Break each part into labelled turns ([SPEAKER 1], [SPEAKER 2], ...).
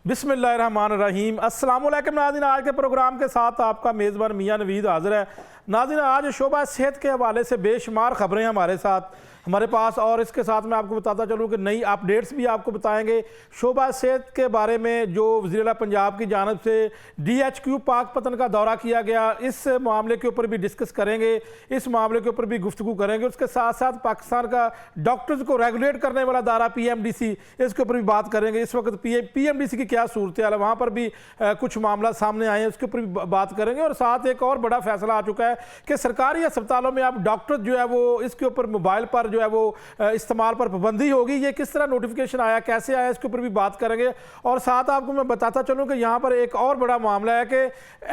[SPEAKER 1] बिस्मिल्लाहिर्रहमानिर्रहीम। अस्सलाम वालेकुम नाज़रीन, आज के प्रोग्राम के साथ आपका मेज़बान मियां नवीद हाज़िर है। नाज़रीन, आज शोबा सेहत के हवाले से बेशुमार खबरें हमारे पास और इसके साथ मैं आपको बताता चलूँ कि नई अपडेट्स भी आपको बताएंगे। शोबा सेहत के बारे में जो वज़ीर-ए-आला पंजाब की जानिब से DHQ पाकपतन का दौरा किया गया, इस मामले के ऊपर भी डिस्कस करेंगे, इस मामले के ऊपर भी गुफ्तगू करेंगे। उसके साथ साथ पाकिस्तान का डॉक्टर्स को रेगुलेट करने वाला दायरा PMDC, इसके ऊपर भी बात करेंगे। इस वक्त PMDC की क्या सूरत है, वहाँ पर भी कुछ मामला सामने आए हैं, उसके ऊपर भी बात करेंगे। और साथ एक और बड़ा फैसला आ चुका है कि सरकारी अस्पतालों में अब डॉक्टर जो है वो इसके ऊपर मोबाइल पर जो है वो इस्तेमाल पर पाबंदी होगी। ये किस तरह नोटिफिकेशन आया, कैसे आया, इसके ऊपर भी बात करेंगे। और साथ आपको मैं बताता चलूं कि यहाँ पर एक और बड़ा मामला है कि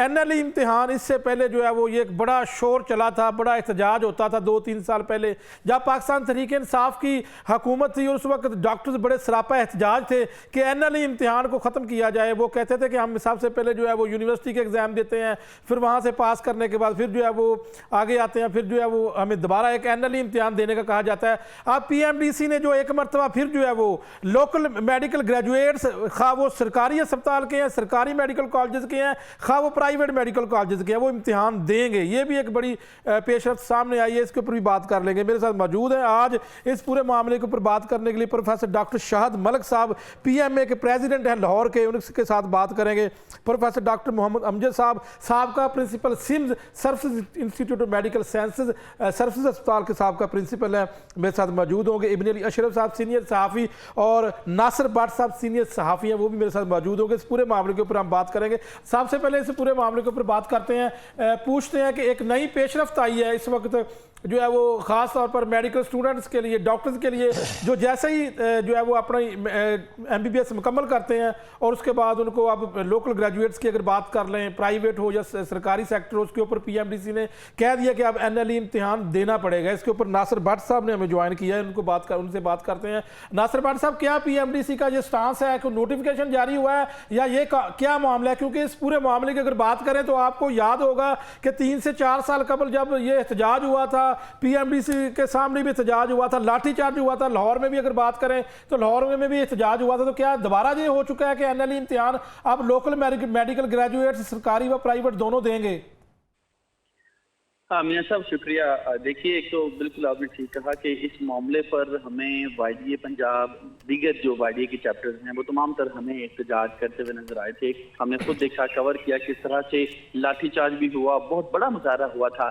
[SPEAKER 1] NLE इम्तिहान, इससे पहले जो है वो ये एक बड़ा शोर चला था, बड़ा एहतजाज होता था 2-3 साल पहले जब पाकिस्तान तहरीक इंसाफ की हुकूमत थी। उस वक्त डॉक्टर्स बड़े सरापा एहतजाज थे कि NLE इम्तिहान को ख़त्म किया जाए। वो कहते थे कि हम सबसे पहले जो है वो यूनिवर्सिटी के एग्ज़ाम देते हैं, फिर वहाँ से पास करने के बाद फिर जो है वो आगे आते हैं, फिर जो है वो हमें दोबारा एक NLE इम्तिहान देने का कहा जाता है। अब PMDC ने जो एक मरतबा फिर जो है वो लोकल मेडिकल ग्रेजुएट्स, खा वो सरकारी अस्पताल के हैं, सरकारी मेडिकल कॉलेज के हैं, खा वो प्राइवेट मेडिकल कॉलेज के हैं, वो इम्तिहान देंगे। ये भी एक बड़ी पेशरफ्त सामने आई है, इसके ऊपर भी बात कर लेंगे। मेरे साथ मौजूद हैं आज इस पूरे मामले के ऊपर बात करने के लिए प्रोफेसर डॉक्टर शाहद मलिक साहब, PMA के प्रेसिडेंट हैं लाहौर के, उनके साथ बात करेंगे। प्रोफेसर डॉक्टर मोहम्मद अमजद साहब, साबका principal SIMS services institute of medical sciences services अस्पताल के साबका प्रिंसिपल हैं, मेरे साथ मौजूद होंगे। इब्न अली अशरफ साहब सीनियर सहाफ़ी और नासिर भट्ट साहब सीनियर सहाफ़ी हैं, वो भी मेरे साथ मौजूद होंगे। इस पूरे मामले के ऊपर हम बात करेंगे। सबसे पहले इस पूरे मामले के ऊपर बात करते हैं, पूछते हैं कि एक नई पेशरफ्त आई है इस वक्त जो है वो ख़ास तौर पर मेडिकल स्टूडेंट्स के लिए, डॉक्टर्स के लिए, जो जैसे ही जो है वो अपना MBBS मुकम्मल करते हैं और उसके बाद उनको अब लोकल ग्रेजुएट्स की अगर बात कर लें, प्राइवेट हो या सरकारी सेक्टर हो, उसके ऊपर PMDC ने कह दिया कि अब NLE इम्तिहान देना पड़ेगा। इसके ऊपर नासिर भट्ट साहब ने हमें ज्वाइन किया है, उनसे बात करते हैं। नासिर भट्ट साहब, क्या PMDC का ये स्टांस है कि नोटिफिकेशन जारी हुआ है या ये क्या मामला है? क्योंकि इस पूरे मामले की अगर बात करें तो आपको याद होगा कि 3 से 4 साल कबल जब ये एहतजाज हुआ था, PMDC के सामने भी एहतजाज हुआ था, लाठीचार्ज हुआ था। लाहौर में भी अगर बात करें तो लाहौर में भी एहतजाज हुआ था। तो क्या दोबारा ये हो चुका है कि NLE इम्तिहान अब लोकल मेडिकल ग्रेजुएट्स सरकारी व प्राइवेट दोनों देंगे?
[SPEAKER 2] हाँ मियां साहब, शुक्रिया। देखिए, एक तो बिल्कुल आपने ठीक कहा कि इस मामले पर हमें YDA पंजाब, दीगर जो YDA के चैप्टर्स हैं, वो तमाम तर हमें एहतजाज करते हुए नजर आए थे। हमने खुद देखा, कवर किया किस तरह से लाठीचार्ज भी हुआ, बहुत बड़ा मुजाहरा हुआ था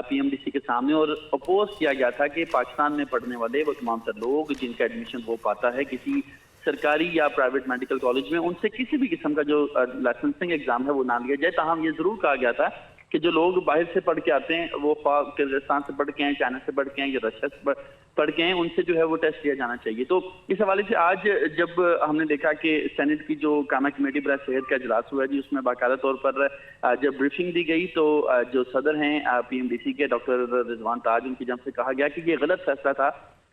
[SPEAKER 2] PMDC के सामने और अपोज किया गया था कि पाकिस्तान में पढ़ने वाले वो तमाम तर लोग जिनका एडमिशन हो पाता है किसी सरकारी या प्राइवेट मेडिकल कॉलेज में, उनसे किसी भी किस्म का जो लाइसेंसिंग एग्जाम है वो ना लिया जाए। ताहम ये जरूर कहा गया था कि जो लोग बाहर से पढ़ के आते हैं, वो किर्गिस्तान से पढ़ के हैं, चाइना से पढ़ के हैं या रशिया से पढ़ के हैं, उनसे जो है वो टेस्ट लिया जाना चाहिए। तो इस हवाले से आज जब हमने देखा कि सेनेट की जो कामा कमेटी बराए सेहत का इजलास हुआ जी, उसमें बाकायदा तौर पर जब ब्रीफिंग दी गई तो जो सदर हैं PMDC के डॉक्टर रिजवान ताज, उनकी जानब से कहा गया कि ये गलत फैसला था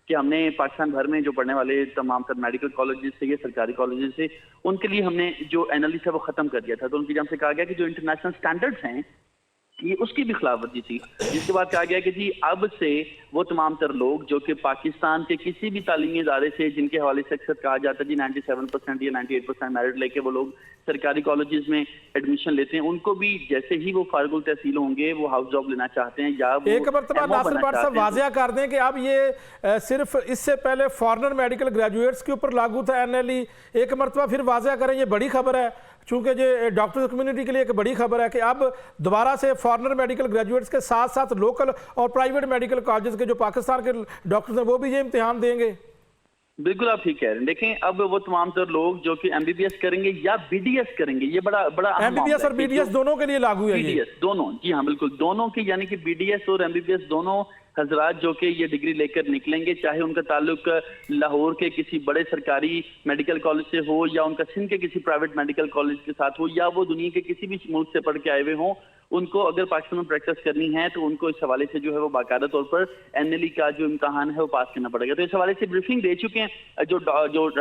[SPEAKER 2] कि हमने पाकिस्तान भर में जो पढ़ने वाले तमाम तर मेडिकल कॉलेजेस से या सरकारी कॉलेजेस से, उनके लिए हमने जो NLE था वो खत्म कर दिया था। तो उनकी जानब से कहा गया कि जो इंटरनेशनल स्टैंडर्ड्स हैं ये उसकी भी खिलाफवर्जी थी। जिसके बाद कहा गया कि जी अब से वो तमाम तर लोग जो कि पाकिस्तान के किसी भी तालीमी इदारे से जिनके हवाले से अक्सर कहा जाता है जी 97% या 98% मेरिट लेके वो लोग सरकारी कॉलेजेस में एडमिशन लेते हैं, उनको भी जैसे ही वो फारिगुल तहसील होंगे वो हाउस जॉब लेना चाहते हैं या वो
[SPEAKER 1] एक मरतबा नासिर भट्ट साहब वाज़िया कर दें कि अब ये सिर्फ इससे पहले फॉरेनर मेडिकल ग्रेजुएट्स के ऊपर लागू था NLE, एक मरतबा फिर वाज़िया करें, ये बड़ी खबर है चूंकि ये डॉक्टर्स कम्युनिटी के लिए एक बड़ी खबर है कि अब दोबारा से फॉरेनर मेडिकल ग्रेजुएट्स के साथ साथ लोकल और प्राइवेट मेडिकल कॉलेजेस के जो पाकिस्तान के डॉक्टर्स हैं वो भी ये इम्तिहान देंगे।
[SPEAKER 2] बिल्कुल आप ठीक कह रहे हैं। देखें, अब वो तमाम तर लोग जो कि MBBS करेंगे या BDS करेंगे, ये बड़ा
[SPEAKER 1] MBBS और BDS दोनों के लिए लागू है।
[SPEAKER 2] BDS दोनों, जी हाँ बिल्कुल, दोनों के, यानी कि BDS और MBBS दोनों हजरात जो कि ये डिग्री लेकर निकलेंगे, चाहे उनका ताल्लुक लाहौर के किसी बड़े सरकारी मेडिकल कॉलेज से हो या उनका सिंध के किसी प्राइवेट मेडिकल कॉलेज के साथ हो या वो दुनिया के किसी भी मुल्क से पढ़ के आए हुए हों, उनको अगर पाकिस्तान में प्रैक्टिस करनी है तो उनको इस हवाले से जो है वो बाकायदा तौर पर NLE का जो इम्तहान है वो पास करना पड़ेगा। तो इस हवाले से ब्रीफिंग दे चुके हैं जो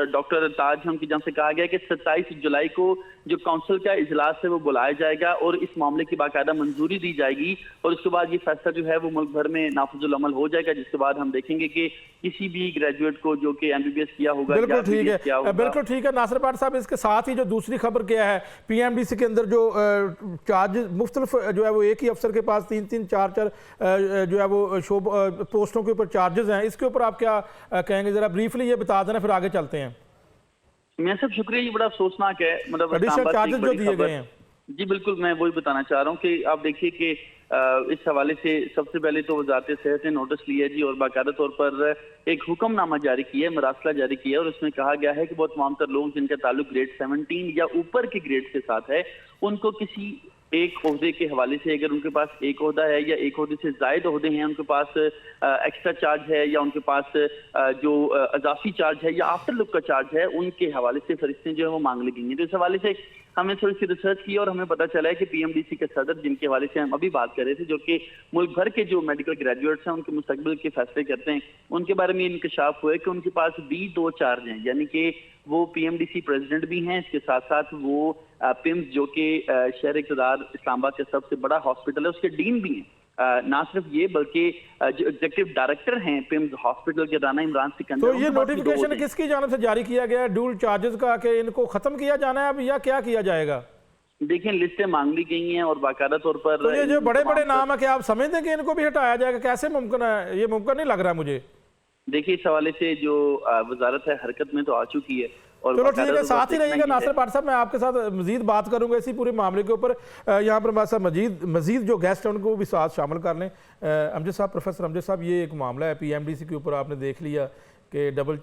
[SPEAKER 2] डॉक्टर ताज हैं, उनकी जानब से कहा गया कि 27 जुलाई को जो काउंसिल का इजलास है वो बुलाया जाएगा और इस मामले की बाकायदा मंजूरी दी जाएगी और उसके बाद ये फैसला जो है वो मुल्क भर में नाफिजुल अमल हो जाएगा, जिसके बाद हम देखेंगे कि किसी भी ग्रेजुएट को जो कि MBBS किया होगा,
[SPEAKER 1] बिल्कुल ठीक है, बिल्कुल ठीक है नासिर पाठ साहब। इसके साथ ही जो दूसरी खबर क्या है, PMDC के अंदर जो चार्ज मुख्तलिफ जो है वो एक ही अफसर के पास 3-3, 4-4 जो है वो पोस्टों के ऊपर चार्जेस हैं, इसके ऊपर आप क्या कहेंगे? जरा ब्रीफली ये बता देना, फिर आगे चलते हैं।
[SPEAKER 2] मैं सब शुक्रिया, ये बड़ा अफसोसनाक है, मतलब
[SPEAKER 1] एडिशनल चार्जेस जो दिए गए हैं।
[SPEAKER 2] जी बिल्कुल, मैं वही बताना चाह रहा हूँ कि आप देखिए कि इस हवाले से सबसे पहले तो वजारत सेहत ने नोटिस लिया जी और बाकायदा तौर पर एक हुक्मनामा जारी किया है, मरासला जारी किया है और उसमें कहा गया है कि बहुत तमाम तर लोग जिनका ताल्लुक ग्रेड 17 या ऊपर के ग्रेड के साथ है, उनको किसी एक ओहदे के हवाले से, अगर उनके पास एक ओहदा है या एक ओहदे से जायद ओहदे हैं, उनके पास एक्स्ट्रा चार्ज है या उनके पास जो अजाफी चार्ज है या आफ्टर लुक का चार्ज है, उनके हवाले से फरिश्तें जो है वो मांग ली गई हैं। तो इस हवाले से हमने थोड़ी सी रिसर्च की और हमें पता चला है कि PMDC के सदर, जिनके हवाले से हम अभी बात कर रहे थे, जो कि मुल्क भर के जो मेडिकल ग्रेजुएट्स हैं उनके मुस्तकबिल के फैसले करते हैं, उनके बारे में इंकशाफ हुआ है कि उनके पास भी 2 चार्ज हैं, यानी कि वो PMDC प्रेसिडेंट भी हैं, इसके साथ साथ वो PIMS जो कि शहर इक़्तिदार इस्लामाबाद का सबसे बड़ा हॉस्पिटल है उसके डीन भी हैं। ना सिर्फ ये बल्कि जो एग्जीक्यूटिव डायरेक्टर हैं PIMS हॉस्पिटल के राना इमरान सिकंदर।
[SPEAKER 1] तो ये नोटिफिकेशन किसकी जानब से जारी किया गया है ड्यूल चार्जेस का, कि इनको खत्म किया जाना है अब या क्या किया जाएगा?
[SPEAKER 2] देखिए लिस्टें मांग ली गई हैं और बाकायदा तौर पर
[SPEAKER 1] तो ये जो बड़े बड़े नाम है, क्या आप समझते हैं कि इनको भी हटाया जाएगा? कैसे मुमकिन है? ये मुमकिन नहीं लग रहा मुझे।
[SPEAKER 2] देखिए इस हवाले से जो वजारत है हरकत में तो आ चुकी है और
[SPEAKER 1] चलो ठीक है, साथ ही रहिएगा नासिर पाठ साहब, मैं आपके साथ मजीद बात करूंगा इसी पूरे मामले के ऊपर। यहाँ पर हमारे साथ मजीद जो गेस्ट हैं उनको भी साथ शामिल कर लें। अमजद साहब, प्रोफेसर अमजद साहब, ये एक मामला है PMDC के ऊपर, आपने देख लिया कि डबल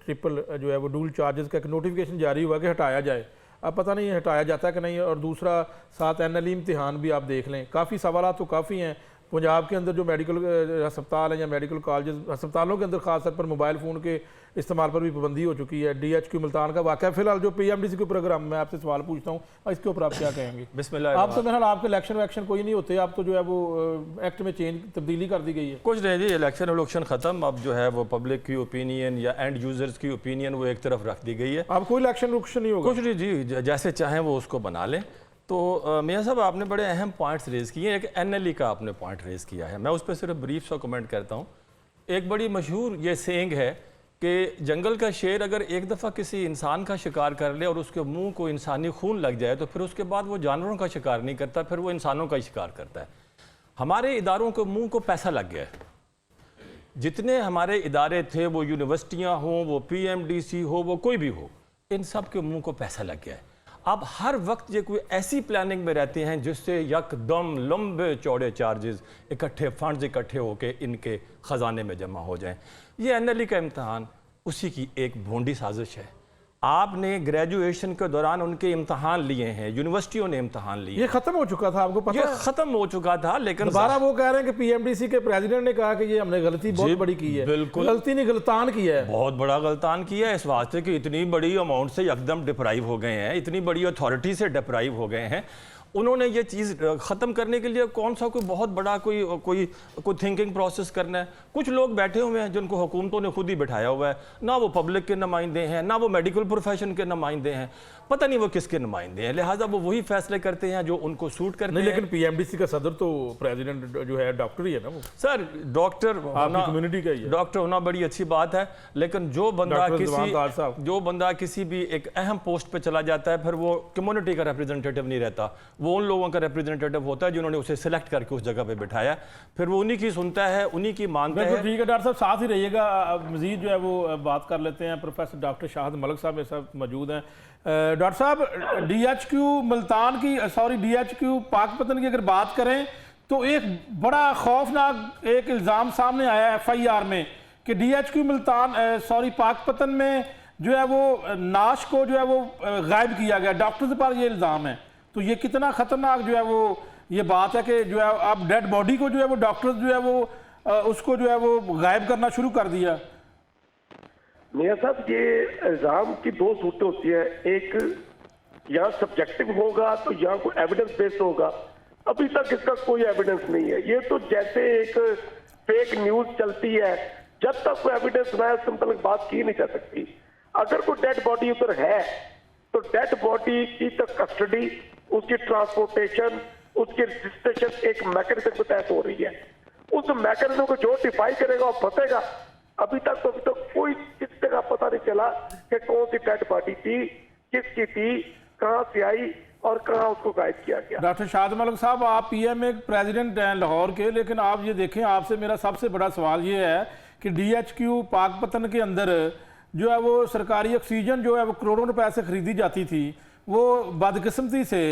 [SPEAKER 1] ट्रिपल जो है वो डूल चार्जेस का एक नोटिफिकेशन जारी हुआ कि हटाया जाए। अब पता नहीं हटाया जाता है कि नहीं। और दूसरा साथ NLE इम्तिहान भी आप देख लें, काफ़ी सवाल तो काफ़ी हैं। पंजाब के अंदर जो मेडिकल अस्पताल हैं या मेडिकल कॉलेज अस्पतालों के अंदर खास तौर पर मोबाइल फ़ोन के इस्तेमाल पर भी पाबंदी हो चुकी है। DHQ मुल्तान का वाक़या फिलहाल जो PMDC के प्रोग्राम, मैं आपसे सवाल पूछता हूँ, इसके ऊपर आप क्या कहेंगे?
[SPEAKER 3] बिस्मिल्लाह।
[SPEAKER 1] आप तो मेरा आपके इलेक्शन वैक्शन कोई नहीं होते, आप तो जो है वो एक्ट में तब्दीली कर दी गई है।
[SPEAKER 3] कुछ नहीं जी, इलेक्शन ख़त्म, अब जो है वो पब्लिक की ओपिनियन या एंड यूजर्स की ओपिनियन वो एक तरफ रख दी गई है।
[SPEAKER 1] अब कोई इलेक्शन नहीं होगा?
[SPEAKER 3] कुछ नहीं जी, जैसे चाहें वो उसको बना लें। तो मियाँ साहब, आपने बड़े अहम पॉइंट्स रेज़ किए। एक NLE का आपने पॉइंट रेज़ किया है, मैं उस पर सिर्फ ब्रीफ सा कमेंट करता हूँ। एक बड़ी मशहूर ये सेइंग है कि जंगल का शेर अगर एक दफ़ा किसी इंसान का शिकार कर ले और उसके मुंह को इंसानी खून लग जाए तो फिर उसके बाद वो जानवरों का शिकार नहीं करता, फिर वो इंसानों का ही शिकार करता है। हमारे इदारों के मुंह को पैसा लग गया है। जितने हमारे इदारे थे, वो यूनिवर्सिटियाँ हों, वो PMDC हो, वो कोई भी हो, इन सब के मुंह को पैसा लग गया है। अब हर वक्त ये कोई ऐसी प्लानिंग में रहते हैं जिससे यकदम लंबे चौड़े चार्जेस इकट्ठे, फंड्स इकट्ठे होके इनके ख़जाने में जमा हो जाएं। ये NLE का इम्तहान उसी की एक भोंडी साजिश है। आपने ग्रेजुएशन के दौरान उनके इम्तहान लिए हैं, यूनिवर्सिटियों ने इम्तहान लिए।
[SPEAKER 1] ये खत्म हो चुका था, आपको पता है?
[SPEAKER 3] ये खत्म हो चुका था, लेकिन
[SPEAKER 1] दोबारा वो कह रहे हैं कि PMDC के प्रेसिडेंट ने कहा कि ये हमने गलती बहुत बड़ी की है।
[SPEAKER 3] बिल्कुल
[SPEAKER 1] गलती नहीं, गलतान किया है,
[SPEAKER 3] बहुत बड़ा गलतान किया है, इस वास्ते कि इतनी बड़ी अमाउंट से एकदम डिप्राइव हो गए हैं, इतनी बड़ी अथॉरिटी से डिप्राइव हो गए हैं। उन्होंने ये चीज़ ख़त्म करने के लिए कौन सा कोई बहुत बड़ा कोई थिंकिंग प्रोसेस करना है। कुछ लोग बैठे हुए हैं जिनको हुकूमतों ने खुद ही बिठाया हुआ है, ना वो पब्लिक के नुमाइंदे हैं, ना वो मेडिकल प्रोफेशन के नुमाइंदे हैं, पता नहीं वो किसके नुमाइंदे हैं, लिहाजा वो वही फैसले करते हैं जो उनको सूट करते हैं।
[SPEAKER 1] लेकिन PMDC का सदर तो प्रेसिडेंट जो है डॉक्टर ही है ना वो।
[SPEAKER 3] सर डॉक्टर
[SPEAKER 1] कम्युनिटी का ही है,
[SPEAKER 3] डॉक्टर होना बड़ी अच्छी बात है, लेकिन जो बंदा किसी भी एक अहम पोस्ट पे चला जाता है, फिर वो कम्युनिटी का रिप्रेजेंटेटिव नहीं रहता, वो उन लोगों का रिप्रेजेंटेटिव होता है जिन्होंने उसे सिलेक्ट करके उस जगह पे बिठाया, फिर वो उन्हीं की सुनता है, उन्हीं की मानता है।
[SPEAKER 1] ठीक है डॉक्टर साहब, साथ ही रहिएगा, मजीद जो है वो बात कर लेते हैं। प्रोफेसर डॉक्टर शाहिद मलिक साहब मेरे साथ मौजूद हैं। डॉक्टर साहब, DHQ पाकपतन की अगर बात करें तो एक बड़ा खौफनाक एक इल्ज़ाम सामने आया है FIR में कि DHQ पाकपतन में जो है वो नाश को जो है वो गायब किया गया, डॉक्टर्स पर ये इल्ज़ाम है। तो ये कितना ख़तरनाक जो है वो ये बात है कि जो है अब डेड बॉडी को जो है वो डॉक्टर्स जो है वो उसको जो है वो गायब करना शुरू कर दिया।
[SPEAKER 4] मियाँ साहब, ये इल्ज़ाम की 2 सूरतें होती है, एक यहाँ सब्जेक्टिव होगा तो यहाँ कोई एविडेंस बेस्ड होगा, अभी तक इसका कोई एविडेंस नहीं है। ये तो जैसे एक फेक न्यूज चलती है, जब तक कोई एविडेंस ना है उससे मतलब बात की नहीं जा सकती। अगर कोई डेड बॉडी उधर है तो डेड बॉडी की तो कस्टडी, उसकी ट्रांसपोर्टेशन, उसकी रजिस्ट्रेशन एक मैकेनिज्म के तहत हो रही है। उस मैकेनिज्म को जो डिफाई करेगा वो फंसेगा। अभी तक तो कोई किस जगह पता नहीं चला कि कौन सी डेड बॉडी थी, किसकी थी, कहां से आई और कहां उसको गायब किया गया।
[SPEAKER 1] डॉक्टर शाद मलिक साहब, आप पीएम एक प्रेसिडेंट हैं लाहौर के, लेकिन आप ये देखें, आपसे मेरा सबसे बड़ा सवाल ये है कि DHQ पाकपतन के अंदर जो है वो सरकारी ऑक्सीजन जो है वो करोड़ों रुपए से खरीदी जाती थी, वो बदकिस्मती से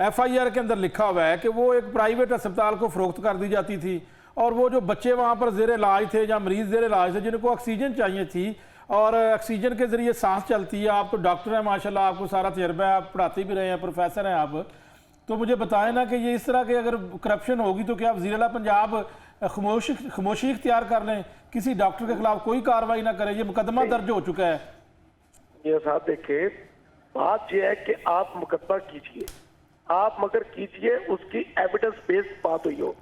[SPEAKER 1] FIR के अंदर लिखा हुआ है कि वो एक प्राइवेट अस्पताल को फरोख्त कर दी जाती थी, और वो जो बच्चे वहाँ पर ज़ेर इलाज थे या मरीज ज़ेर इलाज थे जिनको ऑक्सीजन चाहिए थी, और ऑक्सीजन के ज़रिए सांस चलती है, आप तो डॉक्टर हैं माशाल्लाह, आपको सारा तजर्बा है, आप पढ़ाते भी रहे हैं, प्रोफेसर हैं आप, तो मुझे बताएं ना कि ये इस तरह के अगर करप्शन होगी तो क्या वज़ीर आला पंजाब खामोशी इख्तियार कर लें, किसी डॉक्टर के खिलाफ कोई कार्रवाई ना करें? ये मुकदमा दर्ज हो चुका है।
[SPEAKER 4] ये साहब देखिए, बात यह है कि आप मुकदमा कीजिए, आप मगर कीजिए उसकी एविडेंस बेस्ड बात हुई हो।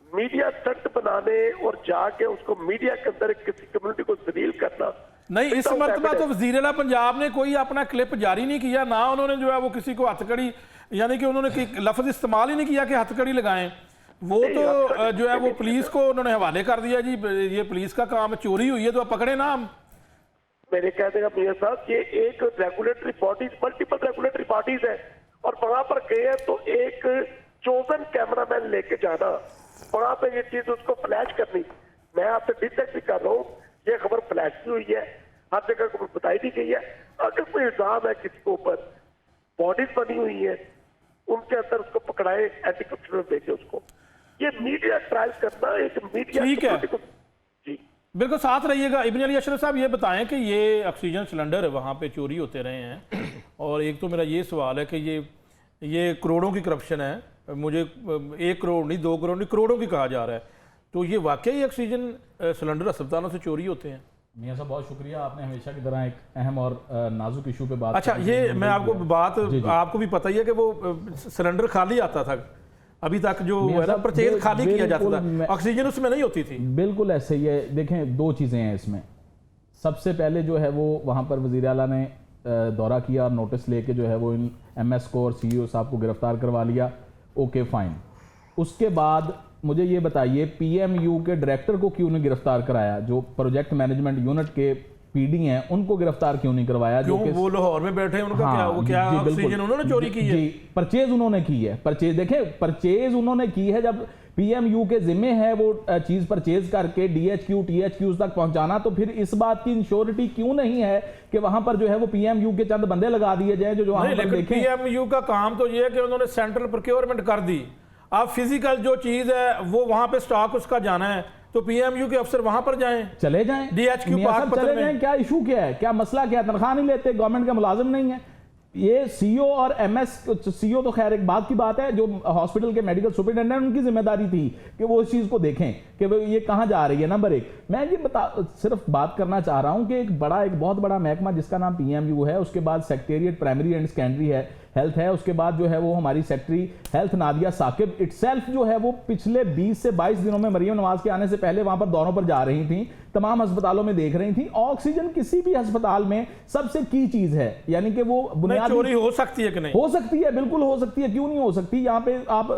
[SPEAKER 4] मीडिया स्टंट बनाने और जाके उसको मीडिया के अंदर किसी कम्युनिटी को जलील करना
[SPEAKER 1] नहीं, इस मरतबा तो वज़ीर आला पंजाब ने कोई अपना क्लिप जारी नहीं किया, ना उन्होंने जो है वो किसी को हथकड़ी, यानी कि उन्होंने लफ्ज इस्तेमाल ही नहीं किया कि हथकड़ी लगाएं। वो तो जो है वो पुलिस को उन्होंने हवाले कर दिया, जी ये पुलिस का काम, चोरी हुई है तो आप पकड़े ना हम।
[SPEAKER 4] मेरे कहने का मियां साहब, ये एक regulatory bodies, multiple regulatory bodies है, और वहां पर गए हैं तो एक चोजन कैमरामैन लेके जाना, वहां पे ये चीज उसको फ्लैश करनी। मैं आपसे डिटेक्ट भी कर रहा हूँ, ये खबर फ्लैश भी हुई है, हर जगह को बताई दी गई है। अगर कोई इल्जाम है किसी के ऊपर, बॉडीज बनी हुई है, उनके अंदर उसको पकड़ाए, एंटी करप्शन में भेजे उसको। ये मीडिया ट्रायल करना एक मीडिया
[SPEAKER 1] ठीक है,
[SPEAKER 4] जी
[SPEAKER 1] बिल्कुल साथ रहिएगा। इब्न अली अशरफ साहब, ये बताएं कि ये ऑक्सीजन सिलेंडर वहाँ पे चोरी होते रहे हैं, और एक तो मेरा ये सवाल है कि ये करोड़ों की करप्शन है, मुझे 1 करोड़ नहीं, 2 करोड़ नहीं, करोड़ों की कहा जा रहा है, तो ये वाकई ऑक्सीजन सिलेंडर अस्पतालों से चोरी होते हैं?
[SPEAKER 5] मियां साहब बहुत शुक्रिया, आपने हमेशा की तरह एक अहम और नाजुक इशू पे बात।
[SPEAKER 1] अच्छा, ये मैं आपको बात, आपको भी पता ही है कि वो सिलेंडर खाली आता था, अभी तक जो है ना परचेज खाली किया जाता था, ऑक्सीजन उसमें नहीं होती थी।
[SPEAKER 5] बिल्कुल ऐसे ही है। देखें, 2 चीज़ें हैं इसमें। सबसे पहले जो है वो वहाँ पर वज़ीर आला ने दौरा किया और नोटिस लेके जो है वो इन MS को और CEO साहब को गिरफ्तार करवा लिया, ओके फाइन। उसके बाद मुझे ये बताइए, PMU के डायरेक्टर को क्यों नहीं गिरफ्तार कराया? जो प्रोजेक्ट मैनेजमेंट यूनिट के PD हैं उनको गिरफ्तार क्यों नहीं करवाया?
[SPEAKER 1] क्यों? वो लाहौर में बैठे हैं, उनका क्या, वो क्या ऑक्सीजन उन्होंने चोरी की है?
[SPEAKER 5] जी, परचेज उन्होंने की है। परचेज देखें, परचेज उन्होंने की है, जब PMU के जिम्मे है वो चीज परचेज करके DHQ THQ तक पहुंचाना, तो फिर इस बात की इंश्योरिटी क्यों नहीं है कि वहां पर जो है वो PMU के चंद बंदे लगा दिए जाए जो वहां पर देखें।
[SPEAKER 1] PMU का काम तो ये है कि उन्होंने सेंट्रल प्रोक्योरमेंट कर दी, अब फिजिकल जो चीज है वो वहां पे स्टॉक उसका जाना है, तो PMU के अफसर वहां पर जाएं,
[SPEAKER 5] चले जाएं,
[SPEAKER 1] DHQ
[SPEAKER 5] चले जाएं। क्या इशू क्या है, क्या मसला क्या है? तनख्वाह नहीं लेते, गवर्नमेंट का मुलाजिम नहीं है। ये CEO और MS, CEO तो खैर एक बात की बात है, जो हॉस्पिटल के मेडिकल सुपरिटेंडेंट, उनकी जिम्मेदारी थी कि वो इस चीज को देखें कि ये कहां जा रही है। नंबर 1, मैं ये सिर्फ बात करना चाह रहा हूं कि एक बहुत बड़ा महकमा जिसका नाम PMU है, उसके बाद secretariat primary and secondary health है, उसके बाद जो है वो हमारी secretary health Nadia Saqib itself जो है वो पिछले 20 से 22 दिनों में मरियम नवाज के आने से पहले वहां पर दौरों पर जा रही थी, तमाम अस्पतालों में देख रही थी। ऑक्सीजन किसी भी अस्पताल में सबसे की चीज है, यानी कि वो बुनियादी
[SPEAKER 1] चोरी हो सकती है कि नहीं?
[SPEAKER 5] हो सकती है, बिल्कुल हो सकती है, क्यों नहीं हो सकती। यहाँ पे आप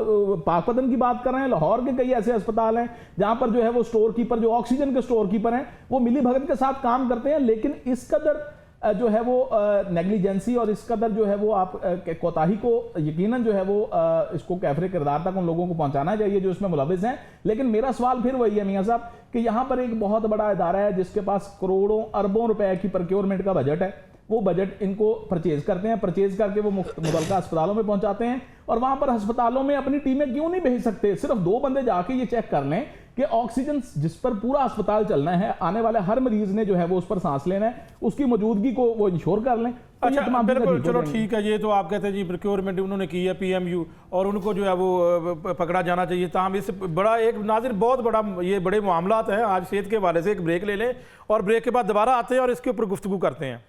[SPEAKER 5] पाकपतन की बात कर रहे हैं, लाहौर के कई ऐसे अस्पताल हैं जहां पर जो है वो स्टोर कीपर, जो ऑक्सीजन के स्टोर कीपर हैं, वो मिली भगत के साथ काम करते हैं, लेकिन इस कदर जो है वो नेग्लिजेंसी और इस कदर जो है वो आप कोताही को यकीनन जो है वो इसको कैफरे किरदार तक उन लोगों को पहुंचाना चाहिए जो इसमें मुलविस हैं। लेकिन मेरा सवाल फिर वही है मियां साहब कि यहाँ पर एक बहुत बड़ा इदारा है जिसके पास करोड़ों अरबों रुपए की प्रोक्योरमेंट का बजट है, वो बजट इनको परचेज करते हैं, परचेज करके वो मुतल्लिका अस्पतालों में पहुंचाते हैं, और वहां पर अस्पतालों में अपनी टीमें क्यों नहीं भेज सकते? सिर्फ 2 बंदे जाके ये चेक कर लें कि ऑक्सीजन जिस पर पूरा अस्पताल चलना है, आने वाले हर मरीज ने जो है वो उस पर सांस लेना है, उसकी मौजूदगी को वो इंश्योर कर लें।
[SPEAKER 1] अच्छा, बिल्कुल, चलो ठीक है, ये तो आप कहते हैं जी प्रोक्योरमेंट उन्होंने की है PMU, और उनको जो है वो पकड़ा जाना चाहिए। ताहम इससे बड़ा एक नाज़िर बहुत बड़ा ये बड़े मामलात हैं। आज सेहत के हवाले से एक ब्रेक ले लें और ब्रेक के बाद दोबारा आते हैं और इसके ऊपर गुफ्तगू करते हैं।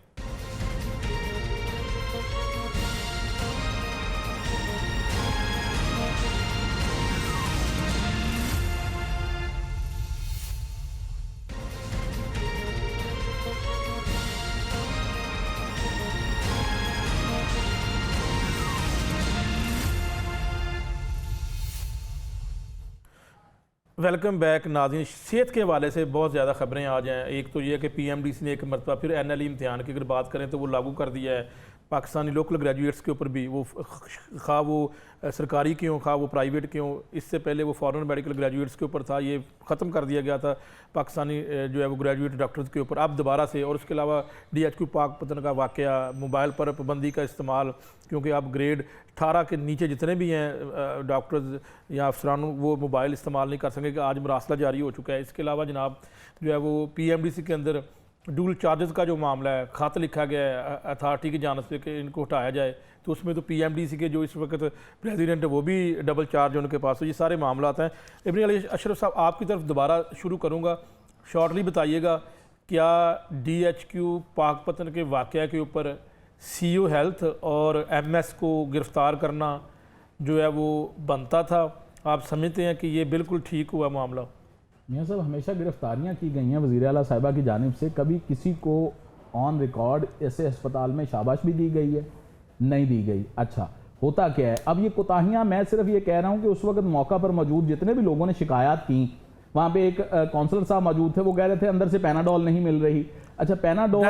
[SPEAKER 1] वेलकम बैक नाज़रीन। सेहत के हवाले से बहुत ज़्यादा खबरें आ जाएँ। एक तो ये है कि PMDC ने एक मरतबा फिर NLE इम्तिहान की अगर बात करें तो वो लागू कर दिया है पाकिस्तानी लोकल ग्रेजुएट्स के ऊपर भी, वो खा वो सरकारी के हों खा वो प्राइवेट के हों। इससे पहले वो फॉरेन मेडिकल ग्रेजुएट्स के ऊपर था, ये ख़त्म कर दिया गया था पाकिस्तानी जो है वो ग्रेजुएट डॉक्टर्स के ऊपर, अब दोबारा से। और उसके अलावा DHQ पाकपतन का वाक़या, मोबाइल पर पाबंदी का इस्तेमाल, क्योंकि अब ग्रेड 18 के नीचे जितने भी हैं डॉक्टर्स या अफसरान वो मोबाइल इस्तेमाल नहीं कर सकेंगे। आज मरासला जारी हो चुका है। इसके अलावा जनाब जो है वो PMDC के अंदर डूल चार्जेस का जो मामला है, ख़त लिखा गया है अथॉरिटी की जानिब से कि इनको हटाया जाए, तो उसमें तो PMDC के जो इस वक्त प्रेसिडेंट है वो भी डबल चार्ज है उनके पास। तो ये सारे मामला हैं। इब्न अली अशरफ साहब, आपकी तरफ दोबारा शुरू करूँगा, शॉर्टली बताइएगा क्या DHQ पाकपतन के वाक़या के ऊपर CO हेल्थ और MS को गिरफ़्तार करना जो है वो बनता था? आप समझते हैं कि ये बिल्कुल ठीक हुआ मामला?
[SPEAKER 5] मियाँ साहब, हमेशा गिरफ्तारियां की गई हैं वज़ीर आला साहिबा की जानिब से, कभी किसी को ऑन रिकॉर्ड ऐसे अस्पताल में शाबाश भी दी गई है? नहीं दी गई। अच्छा, होता क्या है अब ये कोताहियां, मैं सिर्फ ये कह रहा हूँ कि उस वक्त मौका पर मौजूद जितने भी लोगों ने शिकायत की, वहाँ पे एक काउंसलर साहब मौजूद थे, वो कह रहे थे अंदर से पैनाडोल नहीं मिल रही। अच्छा, पैनाडोल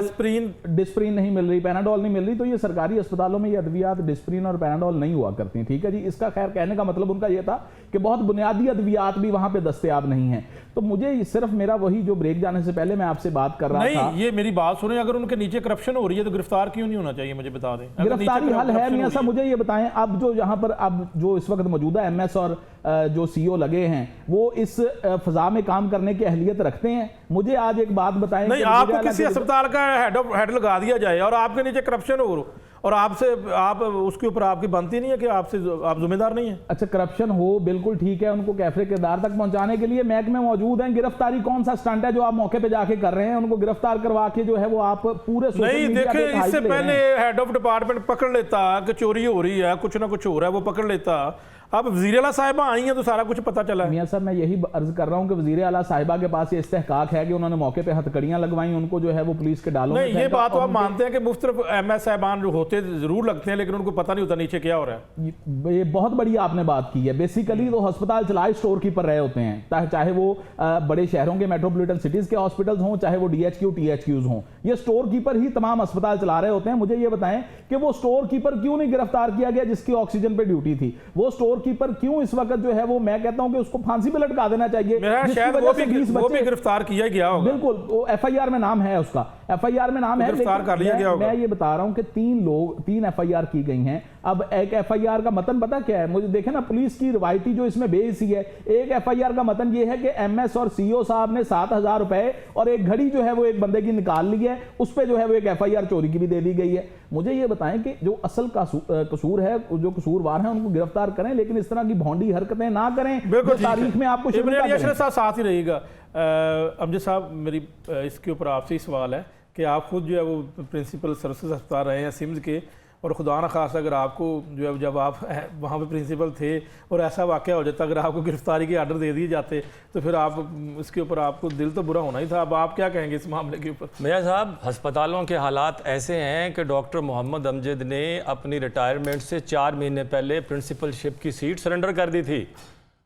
[SPEAKER 5] डिस्प्रीन नहीं मिल रही, पैनाडोल नहीं मिल रही, तो ये सरकारी अस्पतालों में ये अद्वियात डिस्प्रीन और पैनाडोल नहीं हुआ करती हैं, ठीक है जी। इसका खैर कहने का मतलब उनका ये था कि बहुत बुनियादी अद्वियात भी वहाँ पे दस्तयाब नहीं है। तो मुझे सिर्फ मेरा वही जो ब्रेक जाने से पहले मैं आपसे बात कर रहा था,
[SPEAKER 1] ये मेरी बात सुने, अगर उनके नीचे करप्शन हो रही है तो गिरफ्तार क्यों नहीं होना चाहिए? मुझे बता दें।
[SPEAKER 5] गिरफ्तारी हल है मियां साहब, मुझे ये बताएं, अब जो यहाँ पर अब जो इस वक्त मौजूदा MS और जो CO लगे हैं वो इस फजा में काम करने की अहलियत रखते हैं? मुझे आज एक बात बताएं,
[SPEAKER 1] नहीं, आपको किसी अस्पताल का हेड लगा दिया जाए और आपके नीचे करप्शन हो और आप उसके ऊपर आपकी बनती नहीं है कि आप जिम्मेदार नहीं है? अच्छा,
[SPEAKER 5] करप्शन हो, बिल्कुल ठीक है, उनको कैफरे किरदार तक पहुंचाने के लिए महकमे मौजूद हैं। गिरफ्तारी कौन सा स्टंट है जो आप मौके पे जाके कर रहे हैं? उनको गिरफ्तार करवा के जो है वो आप पूरे
[SPEAKER 1] नहीं देखे, इससे पहले हेड ऑफ डिपार्टमेंट पकड़ लेता कि चोरी हो रही है, कुछ ना कुछ हो रहा है, वो पकड़ लेता। अब वज़ीर आला साहिबा आई हैं तो सारा कुछ पता चला है।
[SPEAKER 5] मियां साहब, मैं यही अर्ज कर रहा हूं कि वज़ीर आला साहिबा के पास ये इस्तेहकाक है कि उन्होंने मौके पे हथकड़ियां लगवाई, उनको जो है वो पुलिस के डालों
[SPEAKER 1] नहीं, ये बात तो आप मानते हैं कि मुख्तलिफ MS साहिबान जो होते जरूर लगते हैं लेकिन उनको पता नहीं होता नीचे क्या हो रहा है?
[SPEAKER 5] ये बहुत बड़ी आपने बात की है। बेसिकली तो अस्पताल चलाए स्टोर कीपर रहे होते हैं, चाहे वो बड़े शहरों के मेट्रोपॉलिटन सिटीज के हॉस्पिटल्स हों, चाहे वो DHQ THQs हों, ये स्टोर कीपर ही तमाम अस्पताल चला रहे होते हैं। मुझे ये बताएं कि वो स्टोर कीपर क्यों नहीं गिरफ्तार किया गया जिसकी ऑक्सीजन पे ड्यूटी थी? वो स्टोर कीपर क्यों इस वक्त जो है वो, मैं कहता हूं कि उसको फांसी पे लटका देना चाहिए।
[SPEAKER 1] शायद वो भी गिरफ्तार किया गया होगा।
[SPEAKER 5] बिल्कुल, वो FIR में नाम है, उसका FIR में नाम है,
[SPEAKER 1] गिरफ्तार कर लिया गया होगा।
[SPEAKER 5] मैं ये बता रहा हूं कि 3 FIR की गई हैं। अब एक FIR का मतन पता क्या है? मुझे देखे ना, पुलिस की रिवायती जो इसमें बेइज्जती है, एक FIR का मतन ये है कि MS और CO साहब ने 7,000 रुपए और एक घड़ी जो है वो एक बंदे की निकाल ली है, उस पर जो है वो एक FIR चोरी की भी दे दी गई है। मुझे ये बताएं कि जो असल कसूर है, जो कसूरवार है, उनको गिरफ्तार करें, लेकिन इस तरह की भौंडी हरकतें ना करें।
[SPEAKER 1] बिल्कुल,
[SPEAKER 5] तारीख में आपको
[SPEAKER 1] साथ ही रहेगा। अमजद साहब, मेरी इसके ऊपर आपसे ही सवाल है कि आप खुद जो है वो प्रिंसिपल सर्विसेज अस्पताल रहे हैं सिम्स के, और खुदा न खास अगर आपको जो है जब आप वहाँ पे प्रिंसिपल थे और ऐसा वाक़या हो जाता, अगर आपको गिरफ्तारी के आर्डर दे दिए जाते तो फिर आप इसके ऊपर आपको दिल तो बुरा होना ही था। अब आप क्या कहेंगे इस मामले के ऊपर?
[SPEAKER 3] मियां साहब, अस्पतालों के हालात ऐसे हैं कि डॉक्टर मोहम्मद अमजद ने अपनी रिटायरमेंट से 4 महीने पहले प्रिंसिपलशिप की सीट सरेंडर कर दी थी।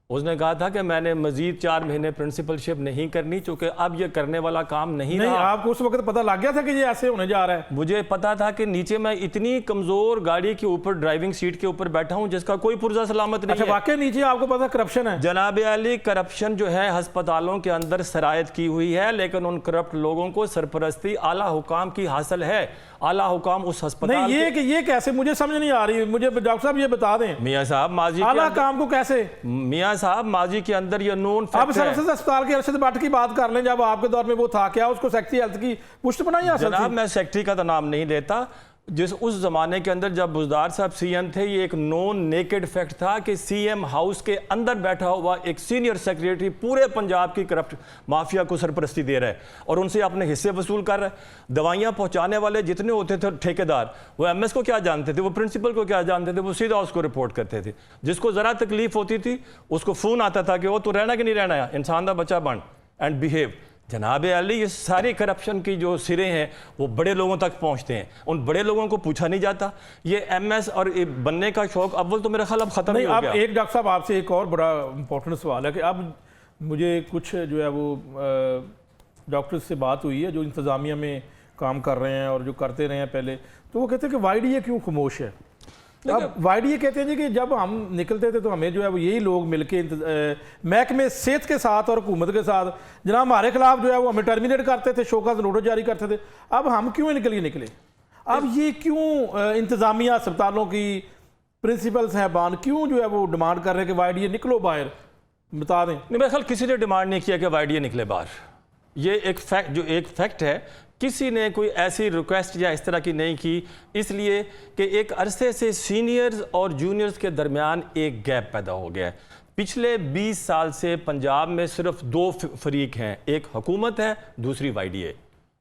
[SPEAKER 3] उसने कहा था कि मैंने मजीद 4 महीने प्रिंसिपलशिप नहीं करनी, चूंकि अब ये करने वाला काम नहीं रहा।
[SPEAKER 1] आपको उस वक्त पता लग गया था कि ये ऐसे होने जा रहा है?
[SPEAKER 3] मुझे पता था कि नीचे मैं इतनी कमजोर गाड़ी के ऊपर, ड्राइविंग सीट के ऊपर बैठा हूं जिसका कोई पुर्जा सलामत नहीं है।
[SPEAKER 1] वाकई नीचे आपको पता करप्शन है?
[SPEAKER 3] जनाब अली, करप्शन जो है अस्पतालों के अंदर सरायत की हुई है, लेकिन उन करप्ट लोगों को सरपरस्ती आला हुकाम की हासिल है। आला हुकाम उस अस्पताल
[SPEAKER 1] ये कैसे, मुझे समझ नहीं आ रही। मुझे डॉक्टर साहब ये बता दें।
[SPEAKER 3] मियां साहब, माजी
[SPEAKER 1] आला काम को कैसे?
[SPEAKER 3] मियां साहब, माजी के अंदर ये नोन
[SPEAKER 1] आप सर्विसेज अस्पताल के अरशद भट्ट की बात कर लें, जब आपके दौर में वो था, क्या उसको सेक्रेटरी हेल्थ की पुष्ट बनाई?
[SPEAKER 3] जनाब, मैं सेक्रेटरी का तो नाम नहीं लेता। जिस उस जमाने के अंदर जब बुजदार साहब CM थे, ये एक नॉन नेकेड फैक्ट था कि CM हाउस के अंदर बैठा हुआ एक सीनियर सेक्रेटरी पूरे पंजाब की करप्ट माफिया को सरपरस्ती दे रहा है और उनसे अपने हिस्से वसूल कर रहा है। दवाइयां पहुंचाने वाले जितने होते थे ठेकेदार, वो MS को क्या जानते थे, वो प्रिंसिपल को क्या जानते थे? वो सीधा उसको रिपोर्ट करते थे। जिसको जरा तकलीफ होती थी उसको फोन आता था कि वो तो रहना कि नहीं रहना है, इंसान का बच्चा बन एंड बिहेव। जनाब अली, ये सारे करप्शन की जो सिरे हैं वो बड़े लोगों तक पहुंचते हैं, उन बड़े लोगों को पूछा नहीं जाता। ये MS और बनने का शौक अव्वल तो मेरा ख्याल अब खत्म नहीं हो गया।
[SPEAKER 1] एक डॉक्टर साहब, आपसे एक और बड़ा इंपॉर्टेंट सवाल है कि अब मुझे कुछ जो है वो डॉक्टर्स से बात हुई है जो इंतज़ामिया में काम कर रहे हैं और जो करते रहे हैं पहले, तो वो कहते हैं कि YDA क्यों खामोश है। अब YDA कहते हैं जी कि जब हम निकलते थे तो हमें जो है वो यही लोग मिलके महकमे सेहत के साथ और हुकूमत के साथ जनाब हमारे खिलाफ जो है वो हमें टर्मिनेट करते थे, शोकस नोटिस जारी करते थे। अब हम क्यों निकले? अब ये क्यों इंतज़ामिया अस्पतालों की प्रिंसिपल साहबान क्यों जो है वो डिमांड कर रहे हैं कि YDA निकलो बाहर? बता दें।
[SPEAKER 3] नहीं, मेरे ख्याल किसी ने डिमांड नहीं किया कि YDA निकले बाहर। ये एक फैक्ट है, किसी ने कोई ऐसी रिक्वेस्ट या इस तरह की नहीं की, इसलिए कि एक अरसे से सीनियर्स और जूनियर्स के दरमियान एक गैप पैदा हो गया है। पिछले 20 साल से पंजाब में सिर्फ 2 फरीक हैं, एक हुकूमत है, दूसरी YDA,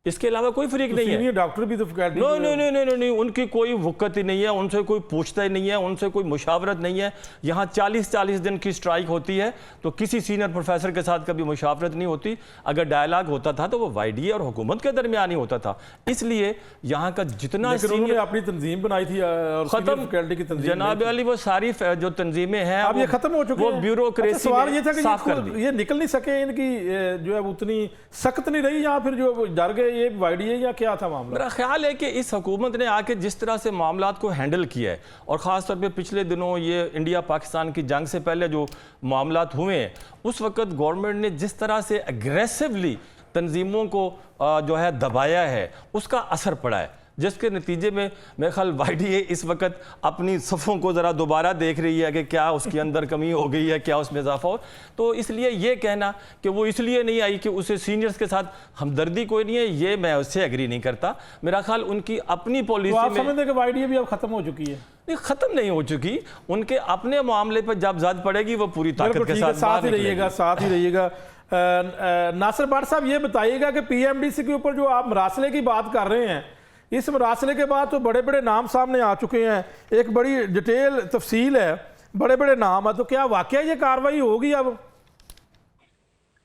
[SPEAKER 3] इसके अलावा कोई फरीक नहीं है।
[SPEAKER 1] डॉक्टर भी तो
[SPEAKER 3] नहीं, उनकी कोई वक़्त ही नहीं है, उनसे कोई पूछता ही नहीं है, उनसे कोई मुशावरत नहीं है। यहाँ 40-40 दिन की स्ट्राइक होती है तो किसी सीनियर प्रोफेसर के साथ कभी मुशावरत नहीं होती। अगर डायलॉग होता था तो वो YDA और हुकूमत के दरमियान ही होता था। इसलिए यहाँ का जितना
[SPEAKER 1] अपनी तंजीम बनाई थी और
[SPEAKER 3] खत्म जनाब अली, वो सारी जो तंजीमें हैं
[SPEAKER 1] अब ये खत्म हो चुकी है।
[SPEAKER 3] वो ब्यूरोक्रेसी
[SPEAKER 1] सवाल ये था कि ये निकल नहीं सके, इनकी जो है उतनी सख्त नहीं रही या फिर जो डर गए ये YDA या क्या था मामला?
[SPEAKER 3] मेरा ख्याल है कि इस हुकूमत ने आके जिस तरह से मामलात को हैंडल किया है, और ख़ास तौर पे पिछले दिनों ये इंडिया पाकिस्तान की जंग से पहले जो मामलात हुए हैं, उस वक़्त गवर्नमेंट ने जिस तरह से एग्रेसिवली तंजीमों को जो है दबाया है, उसका असर पड़ा है, जिसके नतीजे में मेरे ख्याल YDA इस वक्त अपनी सफ़ों को ज़रा दोबारा देख रही है कि क्या उसके अंदर कमी हो गई है, क्या उसमें इजाफा हो। तो इसलिए ये कहना कि वो इसलिए नहीं आई कि उसे सीनियर्स के साथ हमदर्दी कोई नहीं है, ये मैं उससे एग्री नहीं करता। मेरा ख्याल उनकी अपनी पॉलिसी
[SPEAKER 1] आप समझते हैं कि YDA भी अब ख़त्म हो चुकी है?
[SPEAKER 3] नहीं, ख़त्म नहीं हो चुकी, उनके अपने मामले पर जब जद पड़ेगी वो पूरी ताकत के साथ
[SPEAKER 1] ही रहिएगा। नासिर भट्ट साहब, ये बताइएगा कि PMDC के ऊपर जो आप मरासले की बात कर रहे हैं, इस मरासले के बाद तो बड़े बड़े नाम सामने आ चुके हैं, एक बड़ी डिटेल तफसील है, बड़े बड़े नाम है, तो क्या वाकया ये कार्रवाई होगी अब?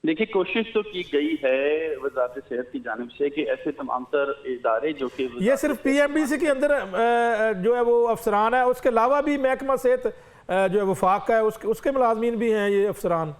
[SPEAKER 2] देखिए, कोशिश तो की गई है वजारत सेहत की जानिब से कि ऐसे तमाम तर इदारे जो कि
[SPEAKER 1] ये सिर्फ PMDC के अंदर जो है वो अफसरान है, उसके अलावा भी महकमा सेहत जो है वफाक का है उसके मुलाजमीन भी हैं ये अफसरान?